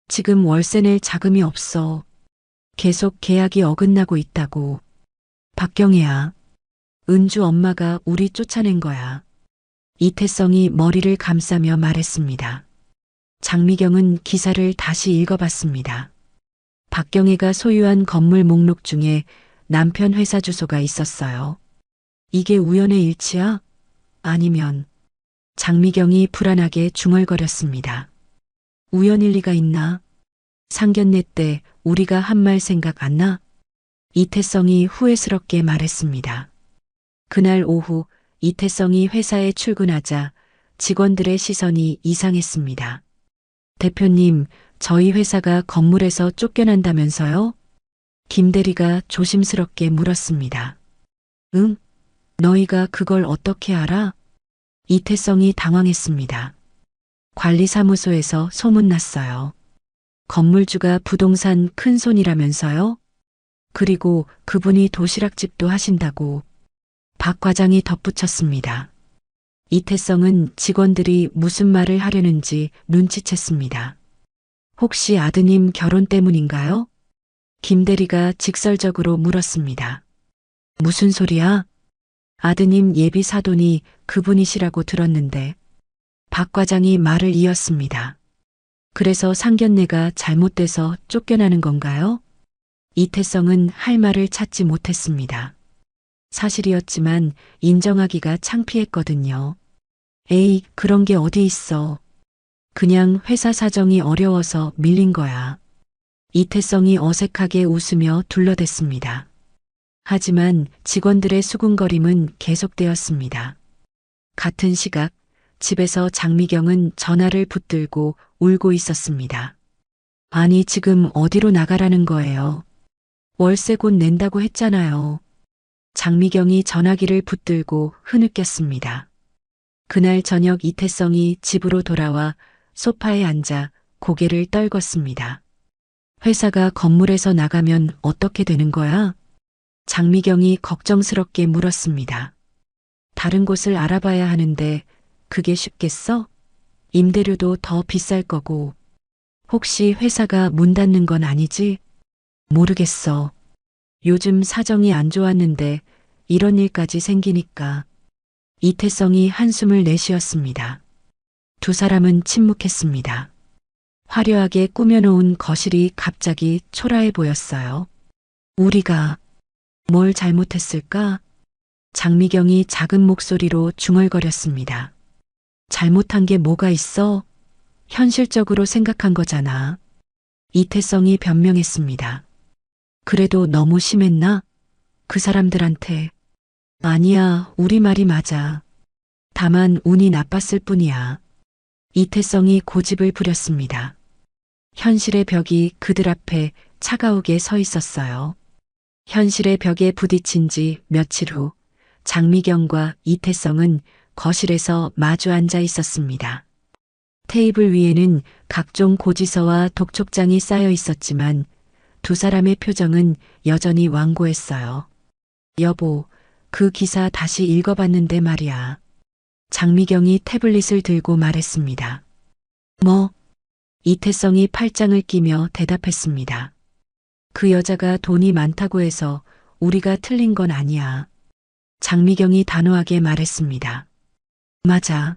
지금 월세 낼 자금이 없어. 계속 계약이 어긋나고 있다고. 박경혜야, 은주 엄마가 우리 쫓아낸 거야. 이태성이 머리를 감싸며 말했습니다. 장미경은 기사를 다시 읽어봤습니다. 박경혜가 소유한 건물 목록 중에 남편 회사 주소가 있었어요. 이게 우연의 일치야? 아니면 장미경이 불안하게 중얼거렸습니다. 우연일 리가 있나? 상견례 때 우리가 한 말 생각 안 나? 이태성이 후회스럽게 말했습니다. 그날 오후 이태성이 회사에 출근하자 직원들의 시선이 이상했습니다. 대표님, 저희 회사가 건물에서 쫓겨난다면서요? 김 대리가 조심스럽게 물었습니다. 응? 너희가 그걸 어떻게 알아? 이태성이 당황했습니다. 관리사무소에서 소문났어요. 건물주가 부동산 큰손이라면서요? 그리고 그분이 도시락집도 하신다고. 박 과장이 덧붙였습니다. 이태성은 직원들이 무슨 말을 하려는지 눈치챘습니다. 혹시 아드님 결혼 때문인가요? 김 대리가 직설적으로 물었습니다. 무슨 소리야? 아드님 예비 사돈이 그분이시라고 들었는데. 박 과장이 말을 이었습니다. 그래서 상견례가 잘못돼서 쫓겨나는 건가요? 이태성은 할 말을 찾지 못했습니다. 사실이었지만 인정하기가 창피했거든요. 에이, 그런 게 어디 있어. 그냥 회사 사정이 어려워서 밀린 거야. 이태성이 어색하게 웃으며 둘러댔습니다. 하지만 직원들의 수군거림은 계속되었습니다. 같은 시각 집에서 장미경은 전화를 붙들고 울고 있었습니다. 아니, 지금 어디로 나가라는 거예요? 월세 곧 낸다고 했잖아요. 장미경이 전화기를 붙들고 흐느꼈습니다. 그날 저녁 이태성이 집으로 돌아와 소파에 앉아 고개를 떨궜습니다. 회사가 건물에서 나가면 어떻게 되는 거야? 장미경이 걱정스럽게 물었습니다. 다른 곳을 알아봐야 하는데 그게 쉽겠어? 임대료도 더 비쌀 거고. 혹시 회사가 문 닫는 건 아니지? 모르겠어. 요즘 사정이 안 좋았는데 이런 일까지 생기니까. 이태성이 한숨을 내쉬었습니다. 두 사람은 침묵했습니다. 화려하게 꾸며놓은 거실이 갑자기 초라해 보였어요. 우리가 뭘 잘못했을까? 장미경이 작은 목소리로 중얼거렸습니다. 잘못한 게 뭐가 있어? 현실적으로 생각한 거잖아. 이태성이 변명했습니다. 그래도 너무 심했나? 그 사람들한테. 아니야, 우리 말이 맞아. 다만 운이 나빴을 뿐이야. 이태성이 고집을 부렸습니다. 현실의 벽이 그들 앞에 차가우게 서 있었어요. 현실의 벽에 부딪힌 지 며칠 후 장미경과 이태성은 거실에서 마주 앉아 있었습니다. 테이블 위에는 각종 고지서와 독촉장이 쌓여 있었지만 두 사람의 표정은 여전히 완고했어요. 여보, 그 기사 다시 읽어봤는데 말이야. 장미경이 태블릿을 들고 말했습니다. 뭐? 이태성이 팔짱을 끼며 대답했습니다. 그 여자가 돈이 많다고 해서 우리가 틀린 건 아니야. 장미경이 단호하게 말했습니다. 맞아.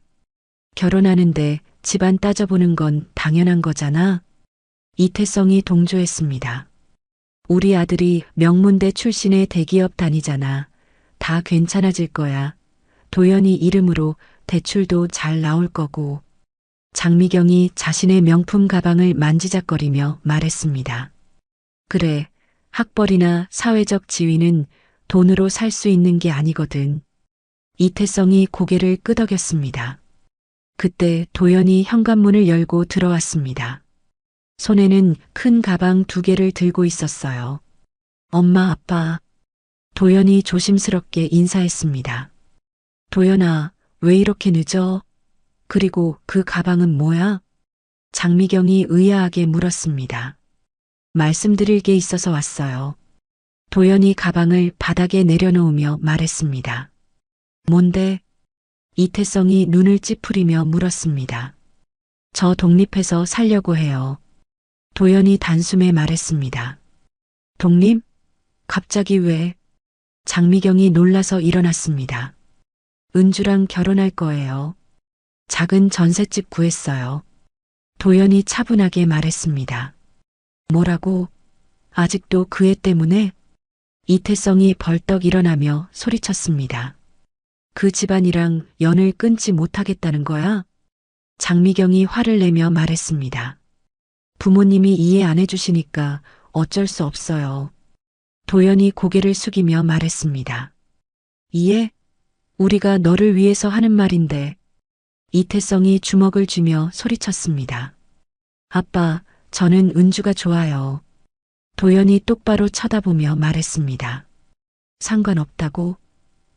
결혼하는데 집안 따져보는 건 당연한 거잖아. 이태성이 동조했습니다. 우리 아들이 명문대 출신의 대기업 다니잖아. 다 괜찮아질 거야. 도연이 이름으로 대출도 잘 나올 거고. 장미경이 자신의 명품 가방을 만지작거리며 말했습니다. 그래, 학벌이나 사회적 지위는 돈으로 살 수 있는 게 아니거든. 이태성이 고개를 끄덕였습니다. 그때 도연이 현관문을 열고 들어왔습니다. 손에는 큰 가방 2개를 들고 있었어요. 엄마, 아빠. 도연이 조심스럽게 인사했습니다. 도연아, 왜 이렇게 늦어? 그리고 그 가방은 뭐야? 장미경이 의아하게 물었습니다. 말씀드릴 게 있어서 왔어요. 도연이 가방을 바닥에 내려놓으며 말했습니다. 뭔데? 이태성이 눈을 찌푸리며 물었습니다. 저 독립해서 살려고 해요. 도연이 단숨에 말했습니다. 독립? 갑자기 왜? 장미경이 놀라서 일어났습니다. 은주랑 결혼할 거예요. 작은 전셋집 구했어요. 도연이 차분하게 말했습니다. 뭐라고? 아직도 그 애 때문에? 이태성이 벌떡 일어나며 소리쳤습니다. 그 집안이랑 연을 끊지 못하겠다는 거야? 장미경이 화를 내며 말했습니다. 부모님이 이해 안 해주시니까 어쩔 수 없어요. 도연이 고개를 숙이며 말했습니다. 이해? 우리가 너를 위해서 하는 말인데. 이태성이 주먹을 쥐며 소리쳤습니다. 아빠, 저는 은주가 좋아요. 도연이 똑바로 쳐다보며 말했습니다. 상관없다고?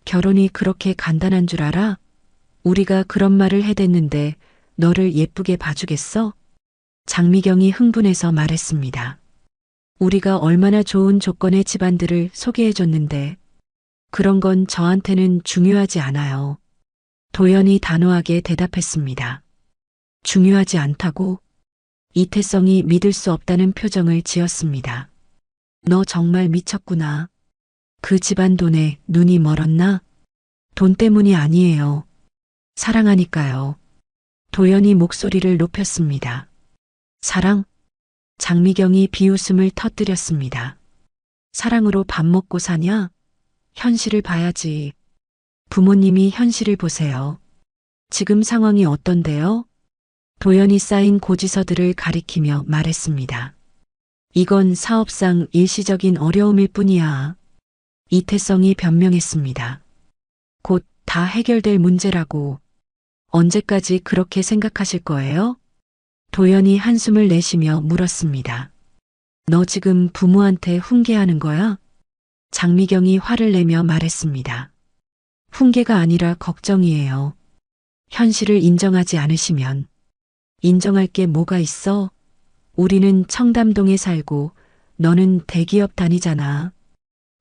결혼이 그렇게 간단한 줄 알아? 우리가 그런 말을 해댔는데 너를 예쁘게 봐주겠어? 장미경이 흥분해서 말했습니다. 우리가 얼마나 좋은 조건의 집안들을 소개해줬는데 그런 건 저한테는 중요하지 않아요. 도연이 단호하게 대답했습니다. 중요하지 않다고? 이태성이 믿을 수 없다는 표정을 지었습니다. 너 정말 미쳤구나. 그 집안 돈에 눈이 멀었나? 돈 때문이 아니에요. 사랑하니까요. 도연이 목소리를 높였습니다. 사랑? 장미경이 비웃음을 터뜨렸습니다. 사랑으로 밥 먹고 사냐? 현실을 봐야지. 부모님이 현실을 보세요. 지금 상황이 어떤데요? 도연이 쌓인 고지서들을 가리키며 말했습니다. 이건 사업상 일시적인 어려움일 뿐이야. 이태성이 변명했습니다. 곧 다 해결될 문제라고. 언제까지 그렇게 생각하실 거예요? 도연이 한숨을 내쉬며 물었습니다. 너 지금 부모한테 훈계하는 거야? 장미경이 화를 내며 말했습니다. 훈계가 아니라 걱정이에요. 현실을 인정하지 않으시면. 인정할 게 뭐가 있어? 우리는 청담동에 살고 너는 대기업 다니잖아.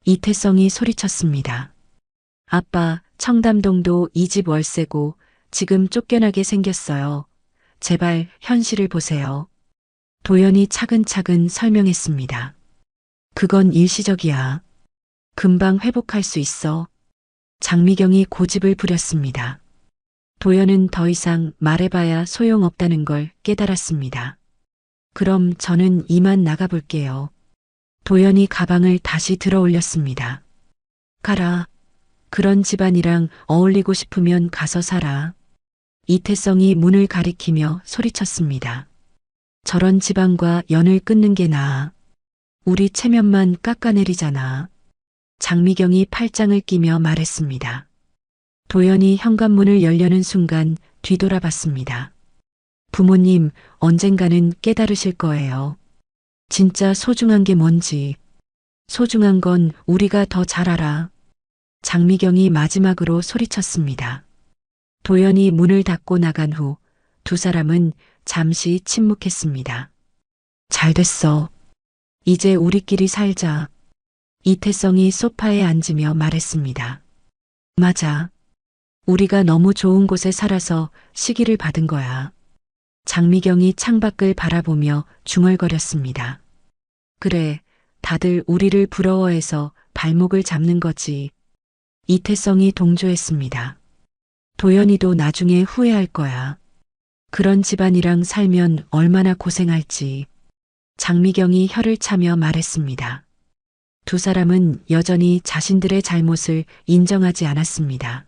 이태성이 소리쳤습니다. 아빠, 청담동도 이 집 월세고 지금 쫓겨나게 생겼어요. 제발 현실을 보세요. 도연이 차근차근 설명했습니다. 그건 일시적이야. 금방 회복할 수 있어. 장미경이 고집을 부렸습니다. 도연은 더 이상 말해봐야 소용없다는 걸 깨달았습니다. 그럼 저는 이만 나가볼게요. 도연이 가방을 다시 들어 올렸습니다. 가라. 그런 집안이랑 어울리고 싶으면 가서 살아. 이태성이 문을 가리키며 소리쳤습니다. 저런 집안과 연을 끊는 게 나아. 우리 체면만 깎아내리잖아. 장미경이 팔짱을 끼며 말했습니다. 도연이 현관문을 열려는 순간 뒤돌아봤습니다. 부모님, 언젠가는 깨달으실 거예요. 진짜 소중한 게 뭔지. 소중한 건 우리가 더 잘 알아. 장미경이 마지막으로 소리쳤습니다. 도연이 문을 닫고 나간 후 두 사람은 잠시 침묵했습니다. 잘 됐어. 이제 우리끼리 살자. 이태성이 소파에 앉으며 말했습니다. 맞아. 우리가 너무 좋은 곳에 살아서 시기를 받은 거야. 장미경이 창밖을 바라보며 중얼거렸습니다. 그래, 다들 우리를 부러워해서 발목을 잡는 거지. 이태성이 동조했습니다. 도연이도 나중에 후회할 거야. 그런 집안이랑 살면 얼마나 고생할지. 장미경이 혀를 차며 말했습니다. 두 사람은 여전히 자신들의 잘못을 인정하지 않았습니다.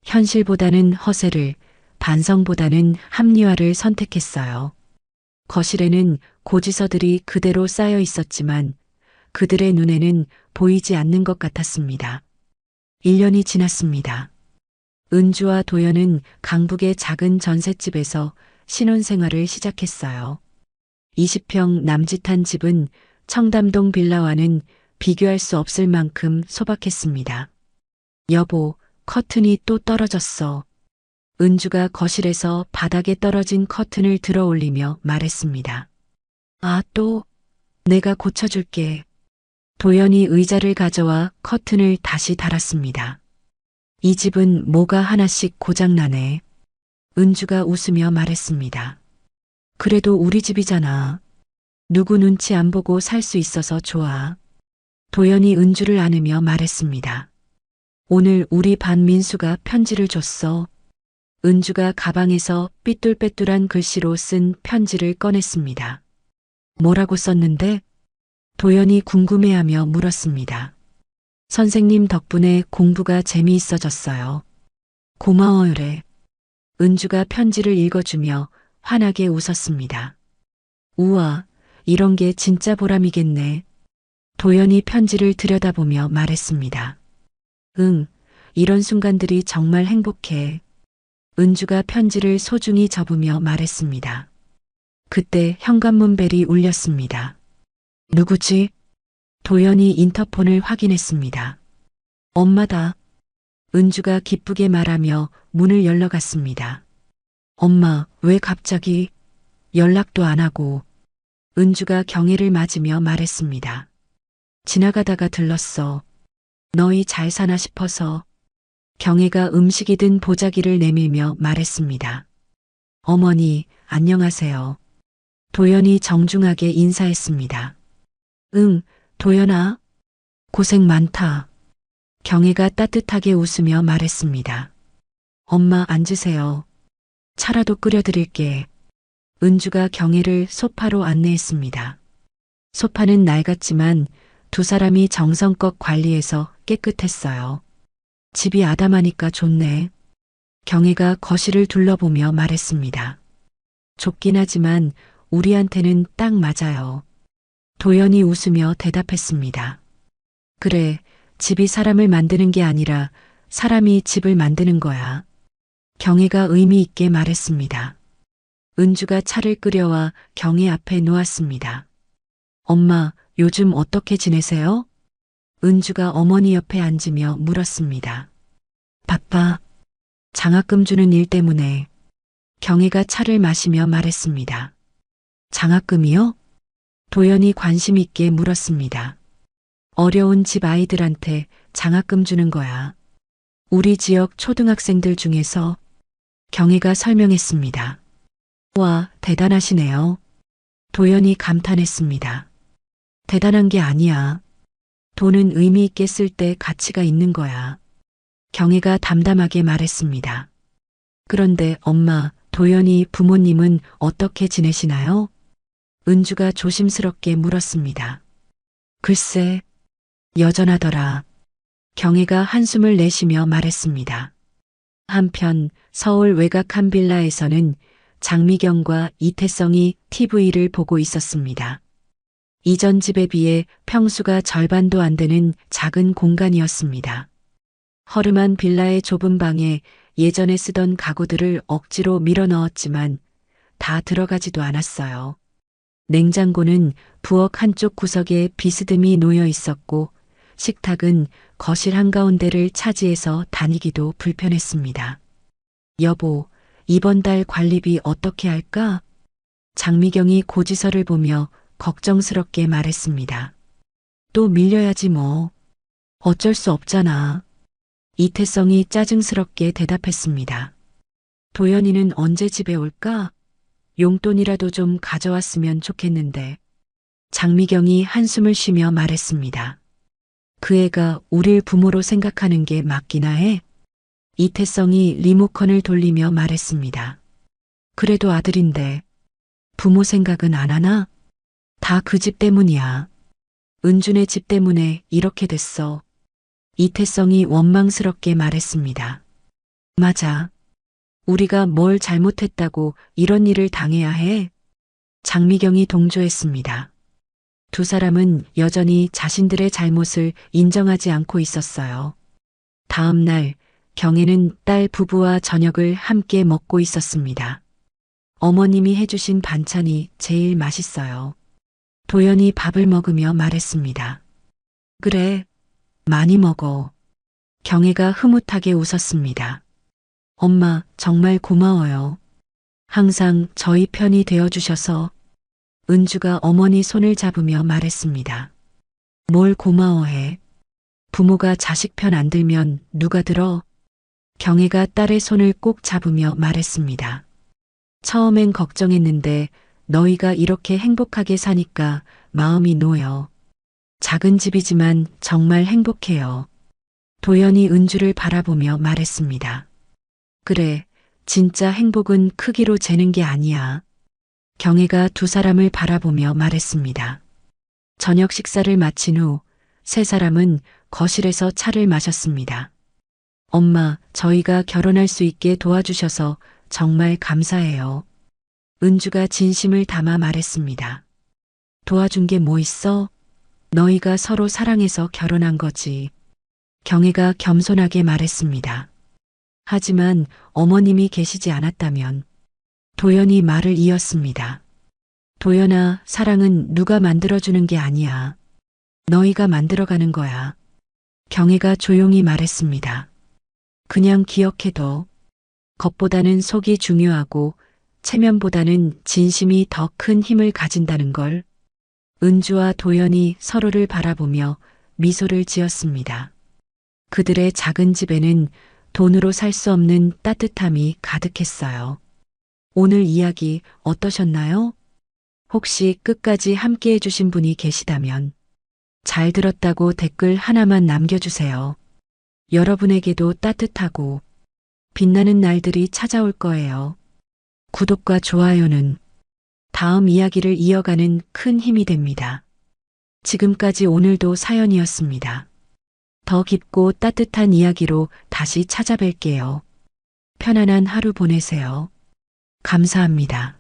현실보다는 허세를, 반성보다는 합리화를 선택했어요. 거실에는 고지서들이 그대로 쌓여 있었지만 그들의 눈에는 보이지 않는 것 같았습니다. 1년이 지났습니다. 은주와 도연은 강북의 작은 전셋집에서 신혼생활을 시작했어요. 20평 남짓한 집은 청담동 빌라와는 비교할 수 없을 만큼 소박했습니다. 여보, 커튼이 또 떨어졌어. 은주가 거실에서 바닥에 떨어진 커튼을 들어 올리며 말했습니다. 아, 또? 내가 고쳐줄게. 도연이 의자를 가져와 커튼을 다시 달았습니다. 이 집은 뭐가 하나씩 고장나네. 은주가 웃으며 말했습니다. 그래도 우리 집이잖아. 누구 눈치 안 보고 살 수 있어서 좋아. 도연이 은주를 안으며 말했습니다. 오늘 우리 반 민수가 편지를 줬어. 은주가 가방에서 삐뚤빼뚤한 글씨로 쓴 편지를 꺼냈습니다. 뭐라고 썼는데? 도연이 궁금해하며 물었습니다. 선생님 덕분에 공부가 재미있어졌어요. 고마워요래. 은주가 편지를 읽어주며 환하게 웃었습니다. 우와, 이런 게 진짜 보람이겠네. 도연이 편지를 들여다보며 말했습니다. 응, 이런 순간들이 정말 행복해. 은주가 편지를 소중히 접으며 말했습니다. 그때 현관문 벨이 울렸습니다. 누구지? 도연이 인터폰을 확인했습니다. 엄마다. 은주가 기쁘게 말하며 문을 열러 갔습니다. 엄마, 왜 갑자기? 연락도 안 하고. 은주가 경혜를 맞으며 말했습니다. 지나가다가 들렀어. 너희 잘 사나 싶어서. 경혜가 음식이 든 보자기를 내밀며 말했습니다. 어머니, 안녕하세요. 도연이 정중하게 인사했습니다. 응, 도연아. 고생 많다. 경혜가 따뜻하게 웃으며 말했습니다. 엄마 앉으세요. 차라도 끓여드릴게. 은주가 경혜를 소파로 안내했습니다. 소파는 낡았지만 두 사람이 정성껏 관리해서 깨끗했어요. 집이 아담하니까 좋네. 경혜가 거실을 둘러보며 말했습니다. 좁긴 하지만 우리한테는 딱 맞아요. 도연이 웃으며 대답했습니다. 그래, 집이 사람을 만드는 게 아니라 사람이 집을 만드는 거야. 경혜가 의미 있게 말했습니다. 은주가 차를 끓여와 경혜 앞에 놓았습니다. 엄마, 요즘 어떻게 지내세요? 은주가 어머니 옆에 앉으며 물었습니다. 바빠. 장학금 주는 일 때문에. 경혜가 차를 마시며 말했습니다. 장학금이요? 도연이 관심 있게 물었습니다. 어려운 집 아이들한테 장학금 주는 거야. 우리 지역 초등학생들 중에서. 경혜가 설명했습니다. 와, 대단하시네요. 도연이 감탄했습니다. 대단한 게 아니야. 돈은 의미 있게 쓸 때 가치가 있는 거야. 경혜가 담담하게 말했습니다. 그런데 엄마, 도연이 부모님은 어떻게 지내시나요? 은주가 조심스럽게 물었습니다. 글쎄, 여전하더라. 경혜가 한숨을 내쉬며 말했습니다. 한편 서울 외곽 한 빌라에서는 장미경과 이태성이 TV를 보고 있었습니다. 이전 집에 비해 평수가 절반도 안 되는 작은 공간이었습니다. 허름한 빌라의 좁은 방에 예전에 쓰던 가구들을 억지로 밀어 넣었지만 다 들어가지도 않았어요. 냉장고는 부엌 한쪽 구석에 비스듬히 놓여 있었고 식탁은 거실 한가운데를 차지해서 다니기도 불편했습니다. 여보, 이번 달 관리비 어떻게 할까? 장미경이 고지서를 보며 걱정스럽게 말했습니다. 또 밀려야지 뭐. 어쩔 수 없잖아. 이태성이 짜증스럽게 대답했습니다. 도연이는 언제 집에 올까? 용돈이라도 좀 가져왔으면 좋겠는데. 장미경이 한숨을 쉬며 말했습니다. 그 애가 우릴 부모로 생각하는 게 맞기나 해? 이태성이 리모컨을 돌리며 말했습니다. 그래도 아들인데 부모 생각은 안 하나? 다 그 집 때문이야. 은준의 집 때문에 이렇게 됐어. 이태성이 원망스럽게 말했습니다. 맞아. 우리가 뭘 잘못했다고 이런 일을 당해야 해? 장미경이 동조했습니다. 두 사람은 여전히 자신들의 잘못을 인정하지 않고 있었어요. 다음 날 경혜는 딸 부부와 저녁을 함께 먹고 있었습니다. 어머님이 해주신 반찬이 제일 맛있어요. 도연이 밥을 먹으며 말했습니다. 그래, 많이 먹어. 경혜가 흐뭇하게 웃었습니다. 엄마, 정말 고마워요. 항상 저희 편이 되어주셔서. 은주가 어머니 손을 잡으며 말했습니다. 뭘 고마워해. 부모가 자식 편 안 들면 누가 들어? 경혜가 딸의 손을 꼭 잡으며 말했습니다. 처음엔 걱정했는데 너희가 이렇게 행복하게 사니까 마음이 놓여. 작은 집이지만 정말 행복해요. 도연이 은주를 바라보며 말했습니다. 그래, 진짜 행복은 크기로 재는 게 아니야. 경혜가 두 사람을 바라보며 말했습니다. 저녁 식사를 마친 후 세 사람은 거실에서 차를 마셨습니다. 엄마, 저희가 결혼할 수 있게 도와주셔서 정말 감사해요. 은주가 진심을 담아 말했습니다. 도와준 게 뭐 있어? 너희가 서로 사랑해서 결혼한 거지. 경혜가 겸손하게 말했습니다. 하지만 어머님이 계시지 않았다면. 도연이 말을 이었습니다. 도연아, 사랑은 누가 만들어주는 게 아니야. 너희가 만들어가는 거야. 경혜가 조용히 말했습니다. 그냥 기억해둬. 겉보다는 속이 중요하고 체면보다는 진심이 더 큰 힘을 가진다는 걸. 은주와 도연이 서로를 바라보며 미소를 지었습니다. 그들의 작은 집에는 돈으로 살 수 없는 따뜻함이 가득했어요. 오늘 이야기 어떠셨나요? 혹시 끝까지 함께 해주신 분이 계시다면 잘 들었다고 댓글 하나만 남겨주세요. 여러분에게도 따뜻하고 빛나는 날들이 찾아올 거예요. 구독과 좋아요는 다음 이야기를 이어가는 큰 힘이 됩니다. 지금까지 오늘도 사연이었습니다. 더 깊고 따뜻한 이야기로 다시 찾아뵐게요. 편안한 하루 보내세요. 감사합니다.